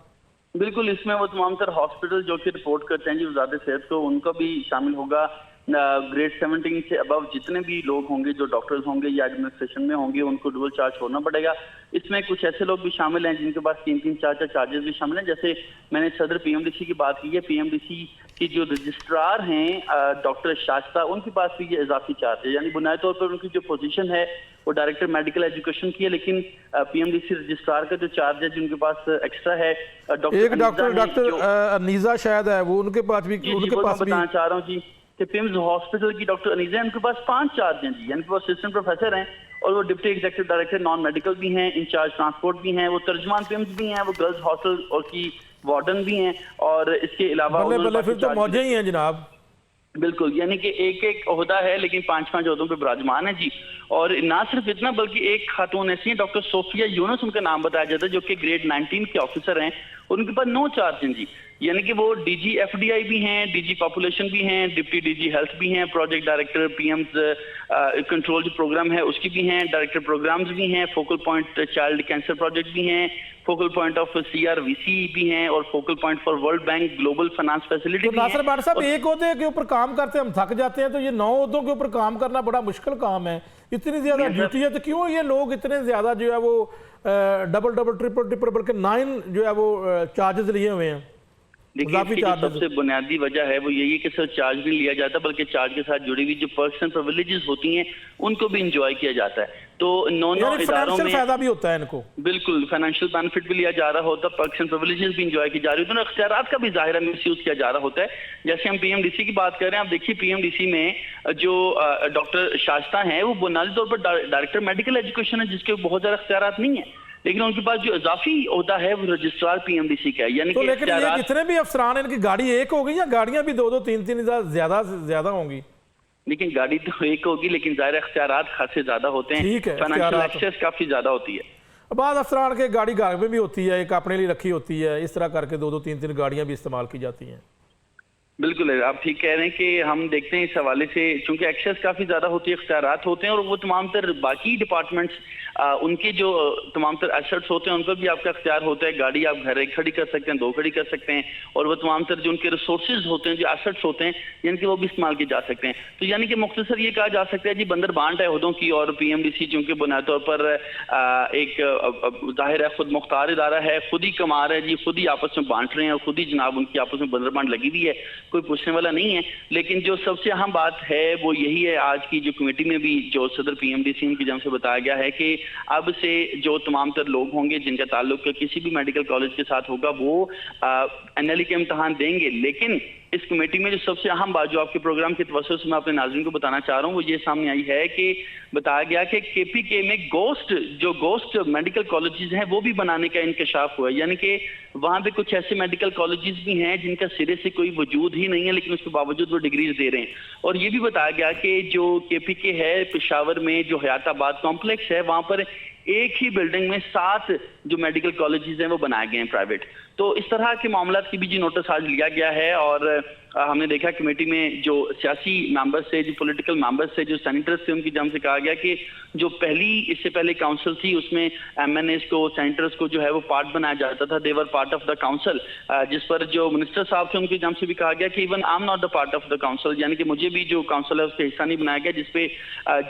[SPEAKER 2] बिल्कुल, इसमें वो तमाम तर हॉस्पिटल जो कि रिपोर्ट करते हैं जी वजारत सेहत को, उनका भी शामिल होगा। ग्रेड 17 से अबव जितने भी लोग होंगे जो डॉक्टर्स होंगे या एडमिनिस्ट्रेशन में होंगे, उनको डुअल चार्ज छोड़ना पड़ेगा। इसमें कुछ ऐसे लोग भी शामिल हैं जिनके पास 3-3, 4-4 चार्जेस भी शामिल हैं। जैसे मैंने सदर PMDC की बात की है, PMDC की जो रजिस्ट्रार हैं डॉक्टर शास्ता, उनके पास भी ये इजाफी चार्ज है, यानी बुनियादी तौर पर उनकी जो पोजीशन है वो डायरेक्टर मेडिकल एजुकेशन की है, लेकिन PMDC रजिस्ट्रार का जो चार्ज है जिनके पास एक्स्ट्रा है।
[SPEAKER 1] डॉक्टर अनीजा शायद है, वो उनके पास भी
[SPEAKER 2] बताना चाह रहा हूँ जी कि पिम्स हॉस्पिटल की डॉक्टर अनीजा, उनके पास 5 चार्ज हैं जी, यानी कि वो असिस्टेंट प्रोफेसर हैं और वो deputy executive director non medical भी हैं, इंचार्ज ट्रांसपोर्ट भी हैं, वो तर्जमान पिम्स भी हैं, वो गर्ल्स हॉस्टल और की वार्डन भी हैं, और इसके अलावा
[SPEAKER 1] फिर तो मौजे ही हैं जनाब।
[SPEAKER 2] बिल्कुल, यानी कि एक एक ओहदा है लेकिन 5-5 ओहदों पे विराजमान है जी। और ना सिर्फ इतना बल्कि एक खातून ऐसी है डॉक्टर सोफिया यूनुस, उनका नाम बताया जाता है, जो कि ग्रेड 19 के ऑफिसर हैं, उनके पास 9 चार्ज हैं जी, यानी कि वो DG FDI भी हैं, DG पॉपुलेशन भी हैं, डिप्टी DG हेल्थ भी हैं, प्रोजेक्ट डायरेक्टर PM's कंट्रोल जो प्रोग्राम है उसकी भी हैं, डायरेक्टर प्रोग्राम्स भी हैं, focal point child cancer project भी हैं, फोकल पॉइंट ऑफ CRVC भी हैं, और focal point for world bank global finance facility.
[SPEAKER 1] Nasir Bhatt sahab, एक ओहदे के ऊपर काम करते हम थक जाते हैं, तो ये 9 ओहदों के ऊपर काम करना बड़ा मुश्किल काम है, इतनी ज्यादा ड्यूटी है, तो क्यों ये लोग इतने ज्यादा जो है वो डबल ट्रिपल के 9 जो है वो चार्जेस लिए हुए हैं?
[SPEAKER 2] देखिए, सबसे बुनियादी वजह है वो यही है कि सिर्फ चार्ज नहीं लिया जाता, बल्कि चार्ज के साथ जुड़ी हुई जो पर्क्स एंड प्रिविलेजेस होती हैं उनको भी इंजॉय किया जाता है। तो 9 इदारों में
[SPEAKER 1] फायदा भी होता है इनको,
[SPEAKER 2] बिल्कुल फाइनेंशियल बेनिफिट भी लिया जा रहा होता है, पर्क्स एंड प्रिविलेजेस भी इंजॉय की जा रही होती है, इख्तियारात का भी ज़ाहिर मिसयूज किया जा रहा होता है। जैसे हम PMDC की बात कर रहे हैं, आप देखिए PMDC में जो डॉक्टर शास्ता हैं वो बुनियादी तौर पर डायरेक्टर मेडिकल एजुकेशन है, जिसके बहुत ज़्यादा इख्तियारात नहीं है, लेकिन उनके पास जो इजाफी ओहदा है वो रजिस्ट्रार PMDC का है। यानी
[SPEAKER 1] तो लेकिन ये जितने भी अफसरान हैं, इनकी गाड़ी एक होगी या गाड़ियां भी 2-2, 3-3 ज्यादा होंगी?
[SPEAKER 2] लेकिन गाड़ी तो एक होगी, लेकिन ज़ाहिर इख्तियारात खासे ज्यादा होते हैं, फाइनेंशियल एक्सेस काफी ज्यादा होती है।
[SPEAKER 1] बाद अफसरान के गाड़ी घर में भी होती है, एक अपने लिए रखी होती है, इस तरह करके 2-2, 3-3 गाड़ियां भी इस्तेमाल की जाती हैं।
[SPEAKER 2] बिल्कुल है, आप ठीक कह रहे हैं कि हम देखते हैं इस हवाले से, चूंकि एक्सेस काफी ज्यादा होती है, इख्तियारात होते हैं, और वो तमाम तर बाकी डिपार्टमेंट्स उनके जो तमाम तर एसेट्स होते हैं उन पर भी आपका अख्तियार होता है। गाड़ी आप घर एक खड़ी कर सकते हैं, 2 खड़ी कर सकते हैं, और वो तमाम तर जो उनके रिसोर्सेज होते हैं, जो एसेट्स होते हैं, यानी कि वो भी इस्तेमाल किए जा सकते हैं। तो यानी कि मुख्तसर ये कहा जा सकता है जी बंदर बांट है उहदों की, और पीएमडीसी चूंकि बुनियादी तौर पर एक जाहिर है खुद मुख्तार इदारा है, खुद ही कमा रहा है जी, खुद ही आपस में बांट रहे हैं, और खुद ही जनाब उनकी आपस में बंदर बांट लगी हुई है, कोई पूछने वाला नहीं है। लेकिन जो सबसे अहम बात है वो यही है, आज की जो कमेटी में भी जो सदर पीएमडीसी की जानब से बताया गया है कि अब से जो तमाम तर लोग होंगे जिनका ताल्लुक किसी भी मेडिकल कॉलेज के साथ होगा वो एनएलई के इम्तहान देंगे। लेकिन इस कमेटी में जो सबसे अहम बात जो आपके प्रोग्राम के तवज्जुह से मैं अपने नाज़रीन को बताना चाह रहा हूँ वो ये सामने आई है कि बताया गया कि केपीके में गोस्ट मेडिकल कॉलेजेस हैं वो भी बनाने का इंकशाफ हुआ है। यानी कि वहाँ पे कुछ ऐसे मेडिकल कॉलेजेस भी हैं जिनका सिरे से कोई वजूद ही नहीं है, लेकिन उसके बावजूद वो डिग्रीज दे रहे हैं। और ये भी बताया गया कि जो केपीके है पेशावर में जो हयाताबाद कॉम्प्लेक्स है वहाँ पर एक ही बिल्डिंग में 7 जो मेडिकल कॉलेजेस हैं वो बनाए गए हैं प्राइवेट। तो इस तरह के मामला की भी जी नोटिस आज लिया गया है, और हमने देखा कमेटी में जो सियासी मेंबर्स थे, जो पॉलिटिकल मेंबर्स थे, जो सेनेटर्स थे, उनकी जानब से कहा गया कि जो इससे पहले काउंसिल थी उसमें एमएनएस को, सेनेटर्स को जो है वो पार्ट बनाया जाता था, देवर पार्ट ऑफ द काउंसिल, जिस पर जो मिनिस्टर साहब थे उनकी जानब से भी कहा गया कि even I am not the part of the council, यानी कि मुझे भी जो काउंसिल है उसका हिस्सा नहीं बनाया गया। जिसपे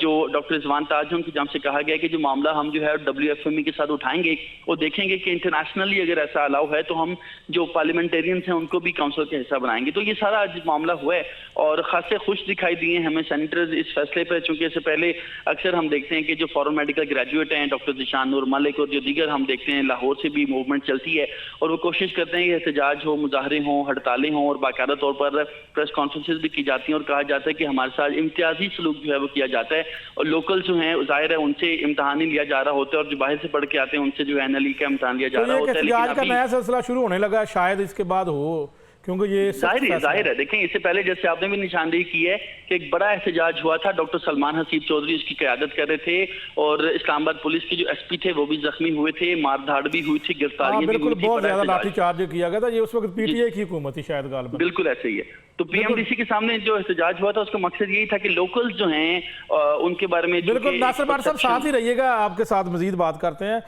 [SPEAKER 2] जो डॉक्टर रिजवान ताज है उनकी जानब से कहा गया कि जो मामला हम जो है WFME के साथ उठाएंगे और देखेंगे कि इंटरनेशनली अगर ऐसा अलाउ है तो हम जो पार्लियामेंटेरियंस हैं उनको भी काउंसिल का हिस्सा बनाएंगे। तो ये सारा आज मामला हुआ है और खासे खुश दिखाई दिए हमें सेनेटर्स इस फैसले पर, चूंकि इससे पहले अक्सर हम देखते हैं कि जो फॉरेन मेडिकल ग्रेजुएट हैं डॉक्टर जिशान नूर मलिक और जो दीगर हम देखते हैं लाहौर से भी मूवमेंट चलती है और वो कोशिश करते हैं कि एहतजाज हो, मुजाहरे हों, हड़तालें हों और बाकायदा तौर पर प्रेस कॉन्फ्रेंसेज भी की जाती हैं और कहा जाता है कि हमारे साथ इम्तियाजी सलूक जो है वो किया जाता है और लोकल जो हैं जाहिर है उनसे इम्तहान नहीं लिया जा रहा होता है और जो बाहर से पढ़ के आते हैं उनसे जो है NLE का इम्तहान लिया जा रहा होता है।
[SPEAKER 1] लेकिन का नया सिलसिला शुरू होने लगा, शायद इसके बाद हो, क्योंकि ये
[SPEAKER 2] जाहिर है देखें इससे पहले जैसे आपने भी निशानदेही की है कि एक बड़ा एहतजाज हुआ था, डॉक्टर सलमान हसीब चौधरी इसकी क़यादत कर रहे थे और इस्लामाबाद पुलिस के जो SP थे वो भी जख्मी हुए थे, मारधाड़ भी हुई थी, गिरफ्तारियां भी हुई थी,
[SPEAKER 1] बहुत ज्यादा लाठीचार्ज किया गया था। ये उस वक्त PTI की हुकूमत थी शायद गालिबन।
[SPEAKER 2] बिल्कुल ऐसे ही है। तो PMDC के सामने जो एहतजाज हुआ था उसका मकसद यही था कि लोकल्स जो हैं उनके बारे में
[SPEAKER 1] बिल्कुल। नासिर भाट साहब साथ ही रहिएगा, आपके साथ मजीद बात करते हैं,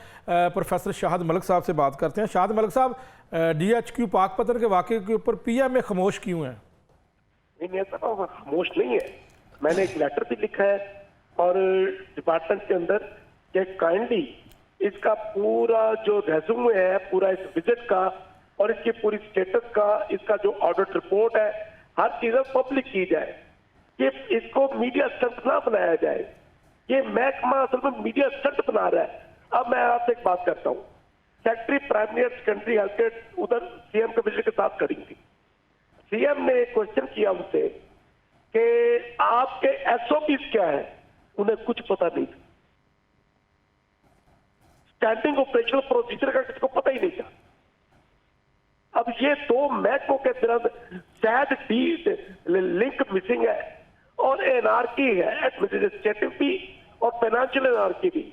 [SPEAKER 1] प्रोफेसर शाहद मलिक साहब से बात करते हैं। शाहद मलिक साहब, DHQ पाकपतन के वाक़े के ऊपर PM में खामोश क्यों है?
[SPEAKER 4] नहीं ऐसा खामोश नहीं है, मैंने एक लेटर भी लिखा है और डिपार्टमेंट के अंदर कि काइंडली इसका पूरा जो रेज्यूमे है पूरा इस विजिट का और इसकी पूरी स्टेटस का, इसका जो ऑडिट रिपोर्ट है, हर चीज पब्लिक की जाए, कि इसको मीडिया स्टंट ना बनाया जाए। ये महकमा असल में मीडिया स्टंट बना रहा है। अब मैं आपसे एक बात करता हूँ, secretary primary secondary health care उधर CM कमिश्नर के साथ खड़ी थी। CM ने एक क्वेश्चन किया उनसे कि आपके SOPs क्या है, उन्हें कुछ पता नहीं था। स्टैंडिंग ऑपरेशनल प्रोसीजर का किसी को पता ही नहीं था। अब ये 2 महकमों के दरमियान शायद लिंक मिसिंग है और एनार्की है, एडमिनिस्ट्रेटिव भी और फाइनेंशियल एनार्की भी।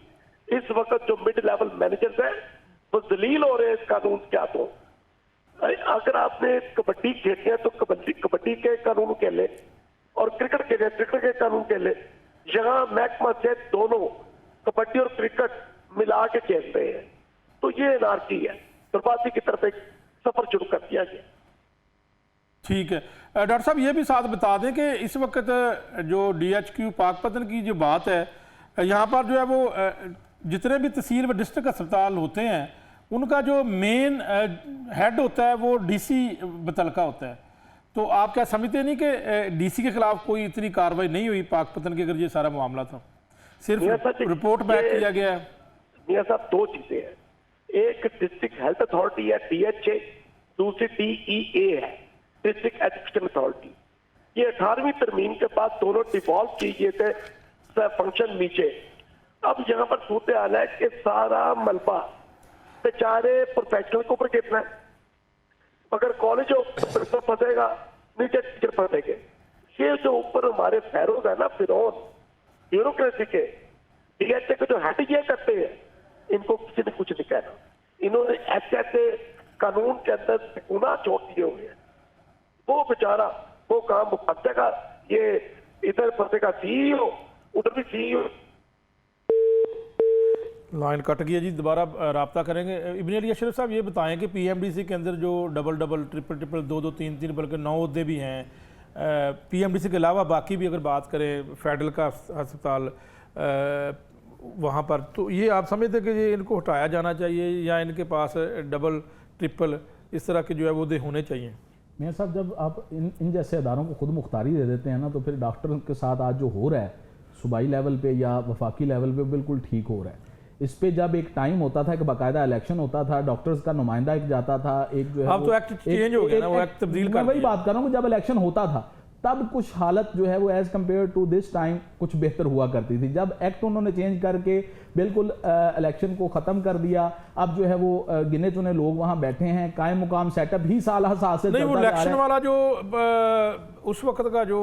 [SPEAKER 4] इस वक्त जो मिड लेवल मैनेजर्स हैं वो जलील हो रहे हैं इस कानून के हाथों। अगर आपने कबड्डी खेलनी है तो कबड्डी के कानून के ले और क्रिकेट के कानून के ले। यहाँ महकमा से दोनों कबड्डी और क्रिकेट मिला के खेल रहे हैं, तो ये एनार्की है। बर्बादी की तरफ एक सफर शुरू कर दिया गया।
[SPEAKER 1] ठीक है डॉक्टर साहब, ये भी साथ बता दें कि इस वक्त जो DHQ पाकपतन की जो बात है, यहाँ पर जो है वो जितने भी तहसील व डिस्ट्रिक्ट अस्पताल होते हैं उनका जो मेन हेड होता है वो DC मुतलका होता है। तो आप क्या समझते नहीं कि DC के खिलाफ कोई इतनी कार्रवाई नहीं हुई पाकपतन की, अगर ये सारा मामला था सिर्फ रिपोर्ट बैक किया गया है?
[SPEAKER 4] मियां साहब 2 चीजें हैं, एक डिस्ट्रिक्ट हेल्थ अथॉरिटी है DHA, दूसरी DEA है डिस्ट्रिक्ट एजुकेशन अथॉरिटी। ये 18वीं तरमीम के बाद दोनों डिवॉल्व किए थे फंक्शन नीचे। अब यहाँ पर सूरत हाल है कि सारा मलबा बेचारे प्रोफेशनल के ऊपर गिरना है, अगर कॉलेज फंसेगा नीचे टीचर फंसेंगे। ये जो ऊपर हमारे फैरोज है ना फिरौन ब्यूरोक्रेसी के, DHA के जो हेड ये करते हैं, इनको किसी ने कुछ नहीं कहना। इन्होंने ऐसे ऐसे कानून के अंदर गुनाह छोड़ दिए हुए हैं। वो बेचारा वो काम फंसेगा, ये इधर फंसेगा CEO, उधर भी CEO।
[SPEAKER 1] लाइन कट गई है जी, दोबारा रब्ता करेंगे। इब्न अली अशरफ साहब ये बताएं कि पीएमडीसी के अंदर जो डबल डबल ट्रिपल ट्रिपल 2-2 3-3 बल्कि 9 अहदे भी हैं, पीएमडीसी के अलावा बाकी भी अगर बात करें फेडरल का अस्पताल वहाँ पर, तो ये आप समझते कि ये इनको हटाया जाना चाहिए या इनके पास डबल ट्रिपल इस तरह के जो है वो होने चाहिए?
[SPEAKER 5] मियां साहब, जब आप इन जैसे अदारों को खुद मुख्तारी दे देते हैं ना, तो फिर डॉक्टर के साथ आज जो हो रहा है सूबाई लेवल पे या वफाकी लेवल पे बिल्कुल ठीक हो रहा है। इस पे जब एक टाइम होता था कि बाकायदा इलेक्शन होता था, डॉक्टर्स का नुमाइंदा एक जाता था, एक जो है
[SPEAKER 1] अब तो एक्ट चेंज हो गया ना, वो एक्ट तब्दील कर
[SPEAKER 5] मैं वही बात कर रहा हूँ, जब इलेक्शन होता था तब कुछ हालत जो है वो as compare to this time कुछ बेहतर हुआ करती थी। जब एक्ट उन्होंने चेंज करके बिल्कुल इलेक्शन को ख़त्म कर दिया, अब जो है वो गिने चुने लोग वहाँ बैठे हैं, कायम मुकाम सेटअप ही साल से
[SPEAKER 1] नहीं, वो
[SPEAKER 5] चलता जा रहा
[SPEAKER 1] इलेक्शन
[SPEAKER 5] है।
[SPEAKER 1] वाला जो उस वक्त का जो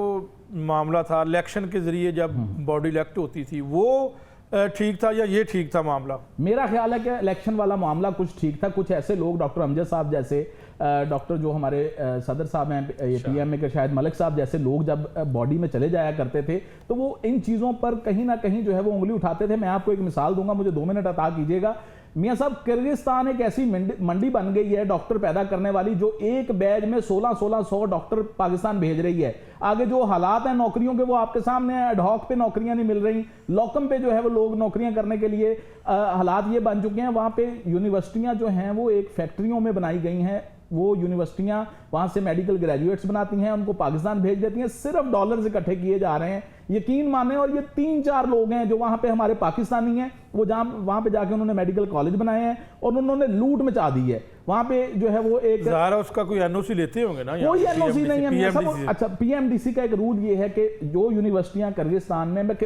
[SPEAKER 1] मामला था, इलेक्शन के ज़रिए जब बॉडी इलेक्ट होती थी, वो ठीक था या ये ठीक था मामला?
[SPEAKER 5] मेरा ख्याल है कि इलेक्शन वाला मामला कुछ ठीक था। कुछ ऐसे लोग, डॉक्टर अमजद साहब जैसे, डॉक्टर जो हमारे सदर साहब हैं पीएमए के, शायद मलिक साहब जैसे लोग जब बॉडी में चले जाया करते थे, तो वो इन चीज़ों पर कहीं ना कहीं जो है वो उंगली उठाते थे। मैं आपको एक मिसाल दूंगा, मुझे 2 मिनट अता कीजिएगा। मियां साहब, किर्गिस्तान एक ऐसी मंडी बन गई है डॉक्टर पैदा करने वाली, जो एक बैच में 1600 डॉक्टर पाकिस्तान भेज रही है। आगे जो हालात हैं नौकरियों के वो आपके सामने है। एडहॉक पे नौकरियां नहीं मिल रही, लॉकम पे जो है वो लोग नौकरियां करने के लिए हालात ये बन चुके हैं। वहां पे यूनिवर्सिटियां जो हैं वो एक फैक्ट्रियों में बनाई गई हैं। वो यूनिवर्सिटियां वहां से मेडिकल ग्रेजुएट्स बनाती हैं, उनको पाकिस्तान भेज देती हैं, सिर्फ डॉलर्स इकट्ठे किए जा रहे हैं, यकीन माने। और ये 3-4 लोग हैं जो वहां पे हमारे पाकिस्तानी हैं, वो वहां पे जाके उन्होंने मेडिकल कॉलेज बनाए हैं और उन्होंने लूट मचा दी है वहां पे जो है वो एक
[SPEAKER 1] ज़ाहिर उसका कोई एनओसी लेते होंगे ना?
[SPEAKER 5] कोई एनओसी नहीं है मियां साहब।
[SPEAKER 1] PMDC
[SPEAKER 5] अच्छा, पीएमडीसी का एक रूल ये है कि जो यूनिवर्सिटियां किर्गिस्तान में, मैं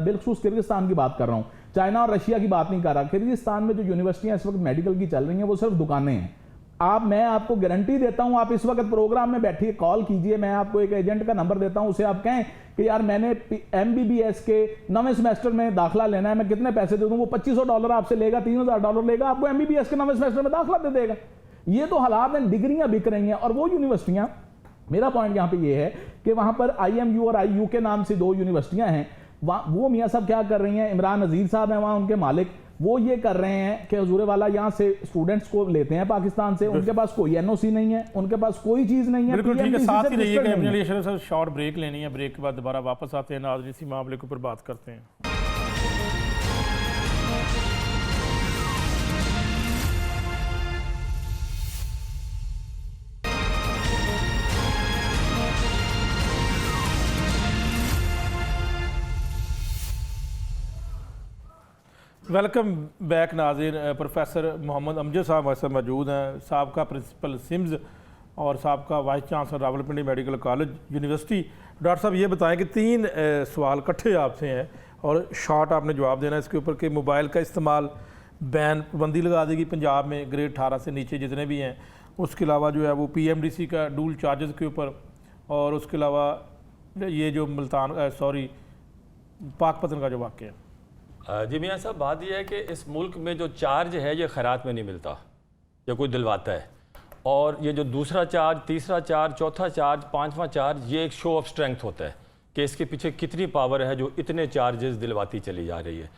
[SPEAKER 5] बिलखुसूस किर्गिस्तान की बात कर रहा हूं, चाइना और रशिया की बात नहीं कर रहा, किर्गिस्तान में जो यूनिवर्सिटियां इस वक्त मेडिकल की चल रही हैं वो सिर्फ दुकानें हैं। मैं आपको गारंटी देता हूं, आप इस वक्त प्रोग्राम में बैठिए, कॉल कीजिए, मैं आपको एक एजेंट का नंबर देता हूं, उसे आप कहें कि यार मैंने MBBS के 9वें सेमेस्टर में दाखिला लेना है, मैं कितने पैसे दे दूं? वो $2500 आपसे लेगा, $3000 लेगा, आपको MBBS के 9वें सेमेस्टर में दाखिला दे देगा। ये तो हालात हैं, डिग्रियां बिक रही हैं। और वो यूनिवर्सिटियां, मेरा पॉइंट यहां पे ये है कि वहां पर IMU और IU के नाम से 2 यूनिवर्सिटियां हैं। वो मियां साहब क्या कर रही हैं, इमरान नज़ीर साहब हैं वहां उनके मालिक, वो ये कर रहे हैं कि हुजूर वाला यहाँ से स्टूडेंट्स को लेते हैं पाकिस्तान से, उनके पास कोई एनओसी नहीं है, उनके पास कोई चीज़ नहीं है।
[SPEAKER 1] बिल्कुल ठीक है,
[SPEAKER 5] PMDC
[SPEAKER 1] साथ
[SPEAKER 5] से
[SPEAKER 1] ही रहिएगा।
[SPEAKER 5] रजिस्टर्ड
[SPEAKER 1] इब्न
[SPEAKER 5] नहीं
[SPEAKER 1] अली
[SPEAKER 5] है।
[SPEAKER 1] अशरफ साहब, शॉर्ट ब्रेक लेनी है, ब्रेक के बाद दोबारा वापस आते हैं, नाज़रीन इसी मामले के ऊपर बात करते हैं। वेलकम बैक नाज़रीन। प्रोफेसर मोहम्मद अमजद साहब वैसे मौजूद हैं, साबका प्रिंसिपल सिम्स और साबका vice chancellor Rawalpindi medical college university. Doctor साहब ये बताएं कि 3 सवाल इकट्ठे आपसे हैं और शॉर्ट आपने जवाब देना है इसके ऊपर कि मोबाइल का इस्तेमाल बैन, पाबंदी लगा देगी पंजाब में ग्रेड 18 से नीचे जितने भी हैं। उसके अलावा जो है वो PMDC का डूल चार्जेस के ऊपर, और उसके अलावा ये जो पाकपतन का जो वाक़या है।
[SPEAKER 3] जी मियाँ साहब, बात यह है कि इस मुल्क में जो चार्ज है ये खैरात में नहीं मिलता, या कोई दिलवाता है। और ये जो दूसरा चार्ज, तीसरा चार्ज, चौथा चार्ज, 5वां चार्ज, ये एक शो ऑफ स्ट्रेंथ होता है कि इसके पीछे कितनी पावर है जो इतने चार्जेस दिलवाती चली जा रही है।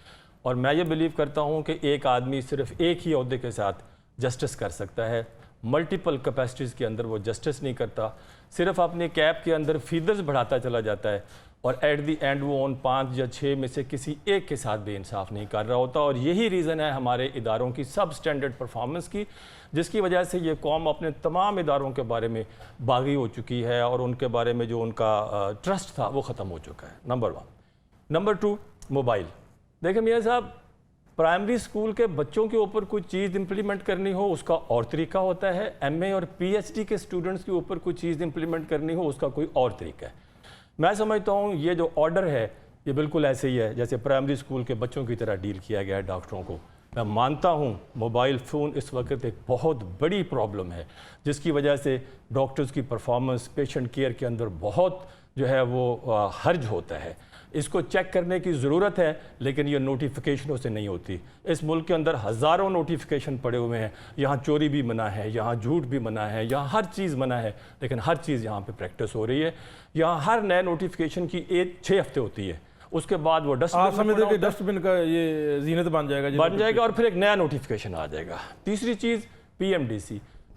[SPEAKER 3] और मैं ये बिलीव करता हूँ कि एक आदमी सिर्फ एक ही ओहदे के साथ जस्टिस कर सकता है, मल्टीपल कैपेसिटीज़ के अंदर वो जस्टिस नहीं करता, सिर्फ अपने कैप के अंदर फीडर्स बढ़ाता चला जाता है और एट दी एंड वो उन 5 या 6 में से किसी एक के साथ भी इंसाफ नहीं कर रहा होता। और यही रीज़न है हमारे इदारों की सब स्टैंडर्ड परफॉर्मेंस की, जिसकी वजह से ये कौम अपने तमाम इदारों के बारे में बागी हो चुकी है और उनके बारे में जो उनका ट्रस्ट था वो ख़त्म हो चुका है। नंबर 1। Number 2, mobile. देखिए मियाँ साहब, प्राइमरी स्कूल के बच्चों के ऊपर कोई चीज़ इंप्लीमेंट करनी हो उसका और तरीका होता है, MA और PhD के स्टूडेंट्स के ऊपर कोई चीज़ इंप्लीमेंट करनी हो उसका कोई और तरीका है। मैं समझता हूँ ये जो ऑर्डर है ये बिल्कुल ऐसे ही है जैसे प्राइमरी स्कूल के बच्चों की तरह डील किया गया है डॉक्टरों को। मैं मानता हूँ मोबाइल फ़ोन इस वक्त एक बहुत बड़ी प्रॉब्लम है जिसकी वजह से डॉक्टर्स की परफॉर्मेंस पेशेंट केयर के अंदर बहुत जो है वो हर्ज होता है। इसको चेक करने की ज़रूरत है, लेकिन ये नोटिफिकेशनों से नहीं होती। इस मुल्क के अंदर हज़ारों नोटिफिकेशन पड़े हुए हैं, यहाँ चोरी भी मना है, यहाँ झूठ भी मना है, यहाँ हर चीज़ मना है, लेकिन हर चीज़ यहाँ पे प्रैक्टिस हो रही है। यहाँ हर नए नोटिफिकेशन की 6 हफ्ते होती है उसके बाद वो
[SPEAKER 1] आप
[SPEAKER 3] डस्टबिन
[SPEAKER 1] समझते कि डस्टबिन का ये जीनत बन जाएगा
[SPEAKER 3] और फिर एक नया नोटिफिकेशन आ जाएगा। तीसरी चीज़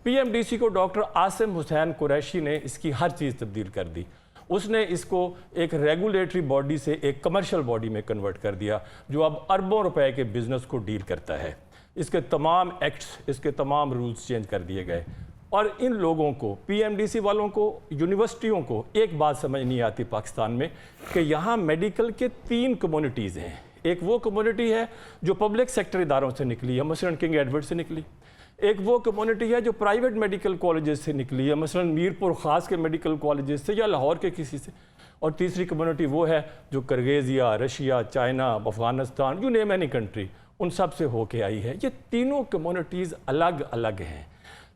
[SPEAKER 3] पीएमडीसी को डॉक्टर आसिम हुसैन कुरैशी ने इसकी हर चीज़ तब्दील कर दी। उसने इसको एक रेगुलेटरी बॉडी से एक कमर्शियल बॉडी में कन्वर्ट कर दिया, जो अब अरबों रुपए के बिजनेस को डील करता है। इसके तमाम एक्ट्स, इसके तमाम रूल्स चेंज कर दिए गए। और इन लोगों को, पीएमडीसी वालों को, यूनिवर्सिटियों को एक बात समझ नहीं आती पाकिस्तान में कि यहाँ मेडिकल के 3 कम्युनिटीज़ हैं। एक वो कम्युनिटी है जो पब्लिक सेक्टर इदारों से निकली है, मसलन किंग एडवर्ड से निकली। एक वो कम्युनिटी है जो प्राइवेट मेडिकल कॉलेजेस से निकली है, मसलन मीरपुर ख़ास के मेडिकल कॉलेजेस से या लाहौर के किसी से। और तीसरी कम्युनिटी वो है जो Kirghizia, Russia, China, Afghanistan, you name any country, उन सब से होके आई है। ये तीनों कम्युनिटीज़ अलग अलग हैं।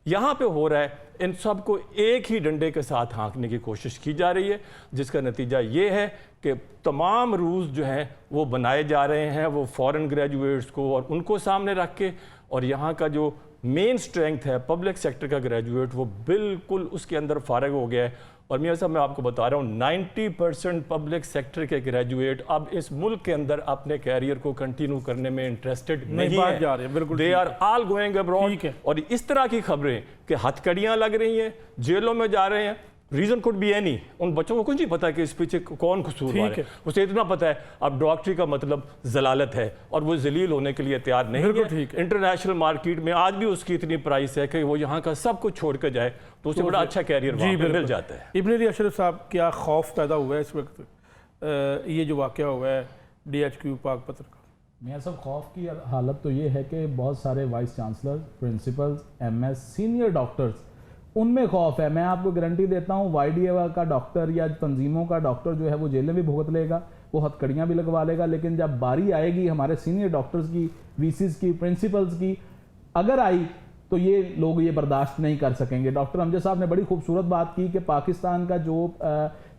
[SPEAKER 3] यहाँ पे हो रहा है, इन सब को एक ही डंडे के साथ हाँकने की कोशिश की जा रही है, जिसका नतीजा ये है कि तमाम रूल्स जो हैं वो बनाए जा रहे हैं, वो फॉरेन ग्रेजुएट्स को और उनको सामने रख के, और यहाँ का जो मेन स्ट्रेंथ है पब्लिक सेक्टर का ग्रेजुएट, वो बिल्कुल उसके अंदर फारग हो गया है। और मियां साहब, मैं आपको बता रहा हूँ 90% पब्लिक सेक्टर के ग्रेजुएट अब इस मुल्क के अंदर अपने कैरियर को कंटिन्यू करने में इंटरेस्टेड नहीं है। They are all going abroad. और इस तरह की खबरें कि हथकड़ियाँ लग रही हैं, जेलों में जा रहे हैं, रीजन कुड बी एनी। उन बच्चों को कुछ नहीं पता कि इस पीछे कौन कसूरवार है। उसे इतना पता है अब डॉक्टरी का मतलब जलालत है, और वो जलील होने के लिए तैयार नहीं है। इंटरनेशनल मार्केट में आज भी उसकी इतनी प्राइस है कि वो यहाँ का सब कुछ छोड़ कर जाए तो उसे बड़ा अच्छा कैरियर मिल जाता है।
[SPEAKER 1] इब्न अली अशरफ साहब, क्या खौफ पैदा हुआ है इस वक्त ये जो वाक़या हुआ है DHQ पाकपत्र का?
[SPEAKER 5] मियां साहब, खौफ की हालत तो ये है कि बहुत सारे vice chancellor, principles, MS, senior doctors, उनमें खौफ है। मैं आपको गारंटी देता हूँ YDA का डॉक्टर या तंजीमों का डॉक्टर जो है वो जेल में भी भुगत लेगा, वो हथकड़ियाँ भी लगवा लेगा, लेकिन जब बारी आएगी हमारे सीनियर डॉक्टर्स की, VCs की, प्रिंसिपल्स की, अगर आई तो ये लोग ये बर्दाश्त नहीं कर सकेंगे। डॉक्टर अमजद साहब ने बड़ी खूबसूरत बात की कि पाकिस्तान का जो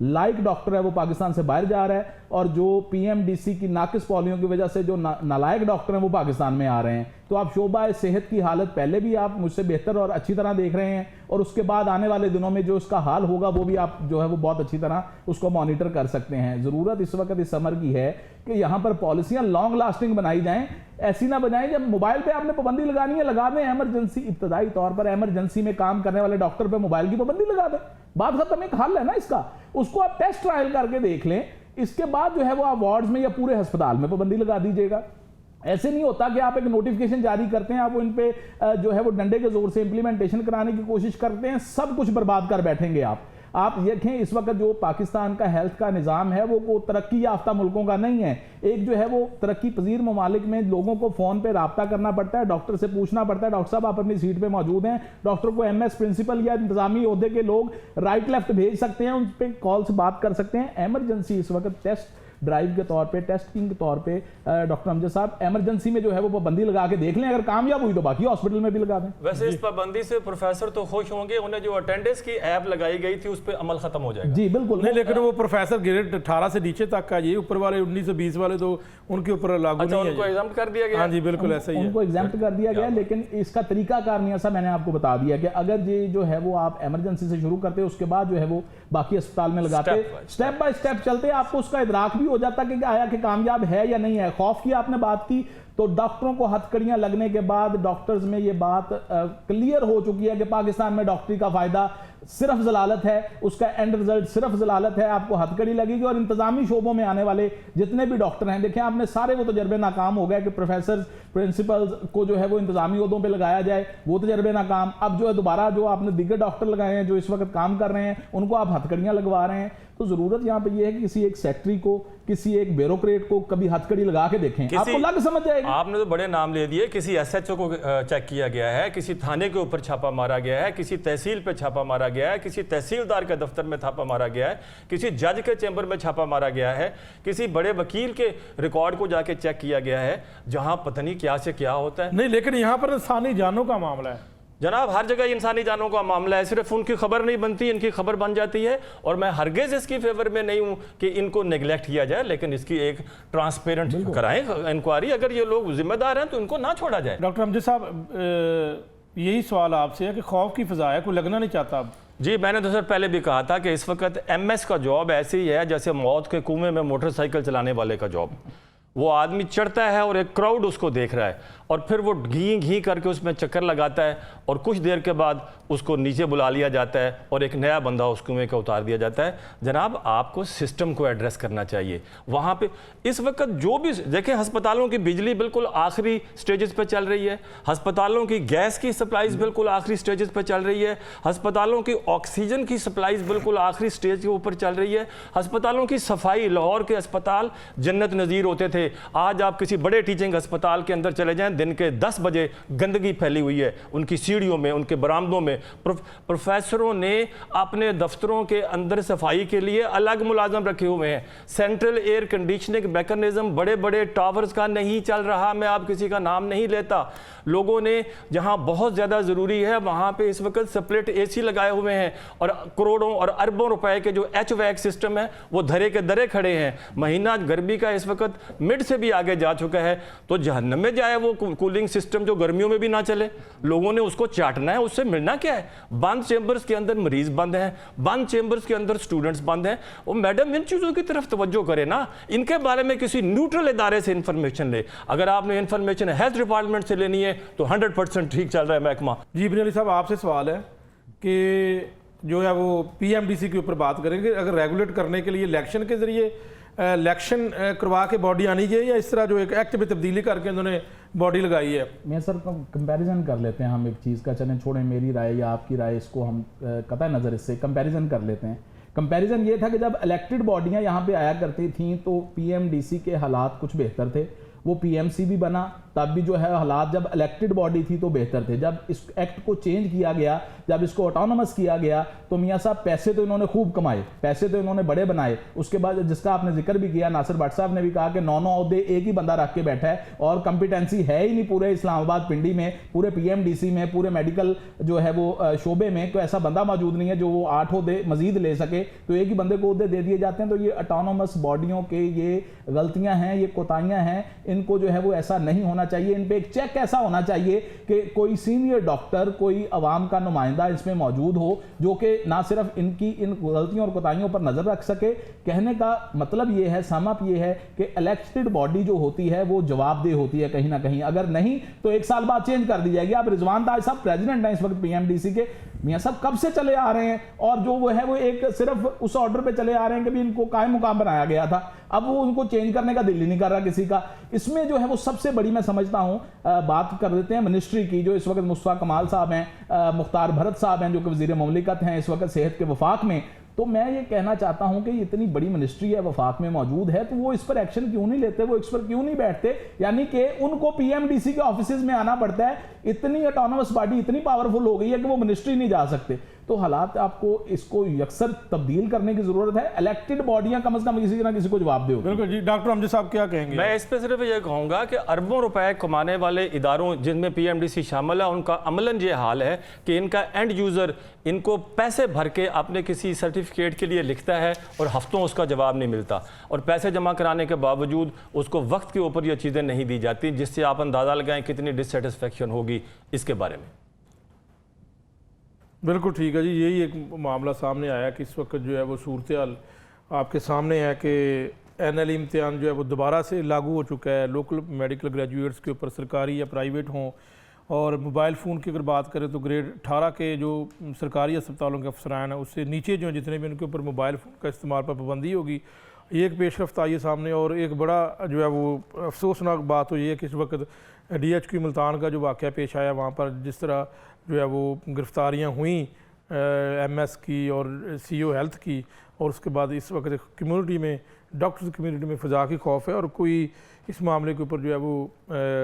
[SPEAKER 5] लाइक डॉक्टर है वो पाकिस्तान से बाहर जा रहा है, और जो PMDC की नाकिस पॉलिसियों की वजह से जो नालायक डॉक्टर हैं वो पाकिस्तान में आ रहे हैं। तो आप शोबा सेहत की हालत पहले भी आप मुझसे बेहतर और अच्छी तरह देख रहे हैं, और उसके बाद आने वाले दिनों में जो इसका हाल होगा वो भी आप जो है वो बहुत अच्छी तरह उसको मॉनिटर कर सकते हैं। ज़रूरत इस वक्त इस समर की है कि यहाँ पर पॉलिसियाँ लॉन्ग लास्टिंग बनाई जाएँ, ऐसी ना बनाएं जब मोबाइल पे आपने पाबंदी लगानी है लगा दें। इमरजेंसी, इब्तदाई तौर पर इमरजेंसी में काम करने वाले डॉक्टर पे मोबाइल की पाबंदी लगा दें, बात खत्म। एक हल है ना इसका, उसको आप टेस्ट ट्रायल करके देख लें, इसके बाद जो है वो आप वार्ड्स में या पूरे अस्पताल में पाबंदी लगा दीजिएगा। ऐसे नहीं होता कि आप एक नोटिफिकेशन जारी करते हैं, आप इन पे जो है वो डंडे के जोर से इंप्लीमेंटेशन कराने की कोशिश करते हैं, सब कुछ बर्बाद कर बैठेंगे आप देखें इस वक्त जो पाकिस्तान का हेल्थ का निज़ाम है वो तरक्की याफ्ता मुल्कों का नहीं है। एक जो है वो तरक्की पजीर ममालिक में लोगों को फ़ोन पे रब्ता करना पड़ता है, डॉक्टर से पूछना पड़ता है, डॉक्टर साहब आप अपनी सीट पे मौजूद हैं। डॉक्टर को MS, प्रिंसिपल या इंतजामी ओहदे के लोग राइट लेफ्ट भेज सकते हैं, उन पर कॉल से बात कर सकते हैं। एमरजेंसी इस वक्त टेस्ट ड्राइव के तौर पे, टेस्टिंग के तौर पे डॉक्टर अमजद साहब एमरजेंसी में जो है वो पाबंदी लगा के देख लें, अगर कामयाब हुई तो बाकी हॉस्पिटल में भी लगा दें।
[SPEAKER 3] वैसे इस पाबंदी से प्रोफेसर तो खुश होंगे, उन्हें जो अटेंडेंस की ऐप लगाई गई थी उस पर अमल खत्म हो जाएगा।
[SPEAKER 5] जी बिल्कुल
[SPEAKER 1] नहीं, लेकिन वो प्रोफेसर ग्रेड 18 से नीचे तक का, ये ऊपर वाले 19 से 20 वाले तो उनके ऊपर लागू नहीं है।
[SPEAKER 3] उनको एग्जाम्प्ट कर दिया गया।
[SPEAKER 1] हाँ जी बिल्कुल ऐसा ही है,
[SPEAKER 5] उनको एग्जाम्प्ट कर दिया गया। लेकिन इसका तरीकाकार मियां साहब मैंने आपको बता दिया कि अगर ये जो है वो आप एमरजेंसी से शुरू करते, उसके बाद जो है वो बाकी अस्पताल में लगाते, स्टेप बाय स्टेप चलते, आपको उसका इदराक भी हो जाता कि आया कि कामयाब है या नहीं है। खौफ की आपने बात की, तो डॉक्टरों को हथकड़ियां लगने के बाद डॉक्टर्स में ये बात क्लियर हो चुकी है कि पाकिस्तान में डॉक्टरी का फायदा सिर्फ जलालत है, उसका एंड रिजल्ट सिर्फ जलालत है। आपको हथकड़ी लगेगी और इंतजामी शोबों में आने वाले जितने भी डॉक्टर हैं, देखें आपने सारे वो तजर्बे नाकाम हो गए कि प्रोफेसर प्रिंसिपल्स को जो है वो इंतजामी ओहदों पे लगाया जाए, वो तजर्बे नाकाम। अब जो है दोबारा जो आपने दीगर डॉक्टर लगाए हैं जो इस वक्त काम कर रहे हैं, उनको आप हथकड़ियां लगवा रहे हैं। तो जरूरत यहाँ पे ये है कि किसी एक सेक्रेटरी को, किसी एक ब्यूरोक्रेट को कभी हथकड़ी लगा के देखें, आपको लग समझ जाएगी।
[SPEAKER 3] आपने तो बड़े नाम ले दिए, किसी SHO को चेक किया गया है, किसी थाने के ऊपर छापा मारा गया है, किसी तहसील पे छापा मारा गया है, किसी तहसीलदार के दफ्तर में छापा मारा गया है, किसी जज के चैम्बर में छापा मारा गया है, किसी बड़े वकील के रिकॉर्ड को जाके चेक किया गया है, जहां पता नहीं क्या से क्या होता है।
[SPEAKER 1] नहीं, लेकिन यहाँ पर इंसानी जानों का मामला है
[SPEAKER 3] जनाब, हर जगह इंसानी जानों का मामला है। सिर्फ उनकी खबर नहीं बनती, इनकी खबर बन जाती है। और मैं हरगिज इसकी फेवर में नहीं हूं कि इनको नेग्लेक्ट किया जाए, लेकिन इसकी एक ट्रांसपेरेंट कराएं इंक्वायरी। अगर ये लोग जिम्मेदार हैं तो इनको ना छोड़ा जाए।
[SPEAKER 1] डॉक्टर अमजद साहब, यही सवाल आपसे है कि खौफ की फ़ज़ा है, कोई लगना नहीं चाहता अब।
[SPEAKER 3] जी, मैंने तो सर पहले भी कहा था कि इस वक्त एमएस का जॉब ऐसे ही है जैसे मौत के कुएं में मोटरसाइकिल चलाने वाले का जॉब। वो आदमी चढ़ता है और एक क्राउड उसको देख रहा है और फिर वो घी घी करके उसमें चक्कर लगाता है और कुछ देर के बाद उसको नीचे बुला लिया जाता है और एक नया बंदा उस कुएं का उतार दिया जाता है। जनाब, आपको सिस्टम को एड्रेस करना चाहिए। वहाँ पे इस वक्त जो भी देखें, अस्पतालों की बिजली बिल्कुल आखिरी स्टेजेस पे चल रही है, अस्पतालों की गैस की सप्लाईज बिल्कुल आखिरी स्टेजेस पे चल रही है, अस्पतालों की ऑक्सीजन की सप्लाईज बिल्कुल आखिरी स्टेज के ऊपर चल रही है, अस्पतालों की सफाई, लाहौर के अस्पताल जन्नत नज़ीर होते थे, आज आप किसी बड़े टीचिंग अस्पताल के अंदर चले जाएं, दिन के 10 बजे गंदगी फैली हुई है उनकी सीढ़ियों में, उनके बरामदों में। प्रोफेसरों ने अपने दफ्तरों के अंदर सफाई के लिए अलग मुलाजम रखे हुए हैं। सेंट्रल एयर कंडीशनिंग मैकेनिज्म बड़े बड़े टावर्स का नहीं चल रहा, मैं आप किसी का नाम नहीं लेता। लोगों ने जहां बहुत ज़्यादा ज़रूरी है वहां पे इस वक्त स्प्लिट एसी लगाए हुए हैं और करोड़ों और अरबों रुपए के जो HVAC सिस्टम है वो धरे के धरे खड़े हैं। महीना गर्मी का इस वक्त मिड से भी आगे जा चुका है, तो जहन्नम में जाए वो कूलिंग सिस्टम जो गर्मियों में भी ना चले। लोगों ने उसको चाटना है, उससे मिलना क्या है? बंद चेंबर्स के अंदर मरीज बंद हैं, बंद चेंबर्स के अंदर स्टूडेंट्स बंद हैं। वो मैडम इन चीज़ों की तरफ तवज्जो करे ना, इनके बारे में किसी न्यूट्रल इदारे से इंफॉर्मेशन ले। अगर आपने इंफॉर्मेशन हेल्थ डिपार्टमेंट से लेनी है तो 100% ठीक चल रहा है महकमा।
[SPEAKER 1] जी इब्न अली साहब, आपसे सवाल है कि जो है वो PMDC के ऊपर बात करेंगे, अगर रेगुलेट करने के लिए इलेक्शन के जरिए इलेक्शन करवा के बॉडी आनी चाहिए या इस तरह जो एक एक्ट में तब्दीली करके उन्होंने बॉडी लगाई है?
[SPEAKER 5] मैं सर कंपैरिजन कर लेते हैं हम एक चीज़ का, चलें छोड़ें मेरी राय या आपकी राय, इसको हम कतई नज़र इससे कंपैरिजन कर लेते हैं। कंपैरिजन ये था कि जब इलेक्टेड बॉडियां यहाँ पे आया करती थीं तो PMDC के हालात कुछ बेहतर थे, वो PMC भी बना, तब भी जो है हालात जब इलेक्टेड बॉडी थी तो बेहतर थे। जब इस एक्ट को चेंज किया गया, जब इसको ऑटोनोमस किया गया, तो मियाँ साहब पैसे तो इन्होंने खूब कमाए, पैसे तो इन्होंने बड़े बनाए। उसके बाद जिसका आपने जिक्र भी किया, नासिर भट्ट साहब ने भी कहा कि 9 ओहदे एक ही बंदा रख के बैठा है और कंपिटेंसी है ही नहीं पूरे इस्लामाबाद पिंडी में, पूरे PMDC में, पूरे मेडिकल जो है वो शोबे में, तो ऐसा बंदा मौजूद नहीं है जो वो 8 ओहदे मजीद ले सके, तो एक ही बंदे को ओहदे दे दिए जाते हैं। तो ये ऑटोनोमस बॉडियों के ये गलतियां हैं, ये कोताहियां हैं, इनको जो है वो ऐसा नहीं होना चाहिए। इन पे एक चेक ऐसा होना चाहिए कि कोई सीनियर डॉक्टर, कोई अवाम का नुमाइंदा इसमें मौजूद हो जो कि ना सिर्फ इनकी इन गलतियों और कोताहियों पर नजर रख सके। कहने का मतलब ये है, सम अप ये है कि इलेक्टेड बॉडी जो होती है वो जवाबदेह होती है कहीं ना कहीं, अगर नहीं तो 1 साल बाद चेंज कर दी जाएगी। आप रिजवान ताज साहब प्रेसिडेंट हैं इस वक्त PMDC के, मियाँ साहब कब से चले आ रहे हैं और जो वो है वो एक सिर्फ उस ऑर्डर पे चले आ रहे हैं कि भी इनको कायम मुकाम बनाया गया था, अब वो उनको चेंज करने का दिल ही नहीं कर रहा किसी का। इसमें जो है वो सबसे बड़ी मैं समझता हूं बात कर देते हैं मिनिस्ट्री की, जो इस वक्त मुस्तफा कमाल साहब हैं, मुख्तार भरत साहब हैं जो कि वजीर मुमलिकत हैं इस वक्त सेहत के वफाक में। तो मैं ये कहना चाहता हूं कि इतनी बड़ी मिनिस्ट्री है वफाक में मौजूद है, तो वो इस पर एक्शन क्यों नहीं लेते, वो इस पर क्यों नहीं बैठते? यानी कि उनको PMDC के ऑफिस में आना पड़ता है, इतनी ऑटोनोमस बॉडी इतनी पावरफुल हो गई है कि वो मिनिस्ट्री नहीं जा सकते। तो हालात आपको इसको यकसर तब्दील करने की जरूरत है, इलेक्टेड बॉडियां कम से कम किसी ना किसी को जवाब दे।
[SPEAKER 1] बिल्कुल जी, डॉक्टर अमजद साहब क्या कहेंगे?
[SPEAKER 3] मैं इस पर सिर्फ ये कहूँगा कि अरबों रुपए कमाने वाले इदारों जिनमें PMDC शामिल है, उनका अमलन ये हाल है कि इनका एंड यूज़र इनको पैसे भर के अपने किसी सर्टिफिकेट के लिए लिखता है और हफ्तों उसका जवाब नहीं मिलता, और पैसे जमा कराने के बावजूद उसको वक्त के ऊपर ये चीज़ें नहीं दी जाती, जिससे आप अंदाज़ा लगाएं कितनी डिससेटिस्फेक्शन होगी इसके बारे में।
[SPEAKER 1] बिल्कुल ठीक है जी, यही एक मामला सामने आया कि इस वक्त जो है वो सूरत हाल आपके सामने है कि NLE इम्तिहान जो है वो दोबारा से लागू हो चुका है लोकल मेडिकल ग्रेजुएट्स के ऊपर, सरकारी या प्राइवेट हों। और मोबाइल फ़ोन की अगर बात करें तो ग्रेड 18 के जो सरकारी अस्पतालों के अफसरान हैं उससे नीचे जो जितने भी उनके ऊपर मोबाइल फ़ोन का इस्तेमाल पर पाबंदी होगी। ये एक पेशरफ्त आई है सामने। और एक बड़ा जो है वो अफसोसनाक बात तो ये है कि इस वक्त DHQ मुल्तान का जो वाक़या पेश आया, वहाँ पर जिस तरह जो है वो गिरफ्तारियाँ हुई MS की और CO हेल्थ की, और उसके बाद इस वक्त कम्युनिटी में, डॉक्टर्स कम्युनिटी में फ़िज़ा की खौफ है और कोई इस मामले के ऊपर जो है वो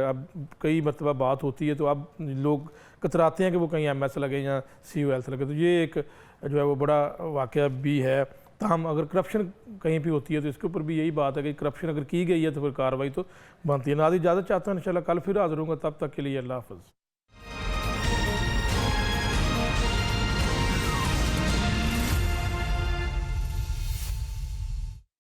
[SPEAKER 1] अब कई मरतबा बात होती है तो अब लोग कतराते हैं कि वो कहीं MS लगे या CO हेल्थ लगे। तो ये एक जो है वो बड़ा वाक़या भी है। ताहम अगर करप्शन कहीं भी होती है तो इसके ऊपर भी यही बात है कि करप्शन अगर की गई है तो फिर कार्रवाई तो बनती है। नाज़रीन, इजाज़त चाहता हूँ, इंशाल्लाह कल फिर हाज़िर होऊंगा, तब तक के लिए अल्लाह हाफ़िज़।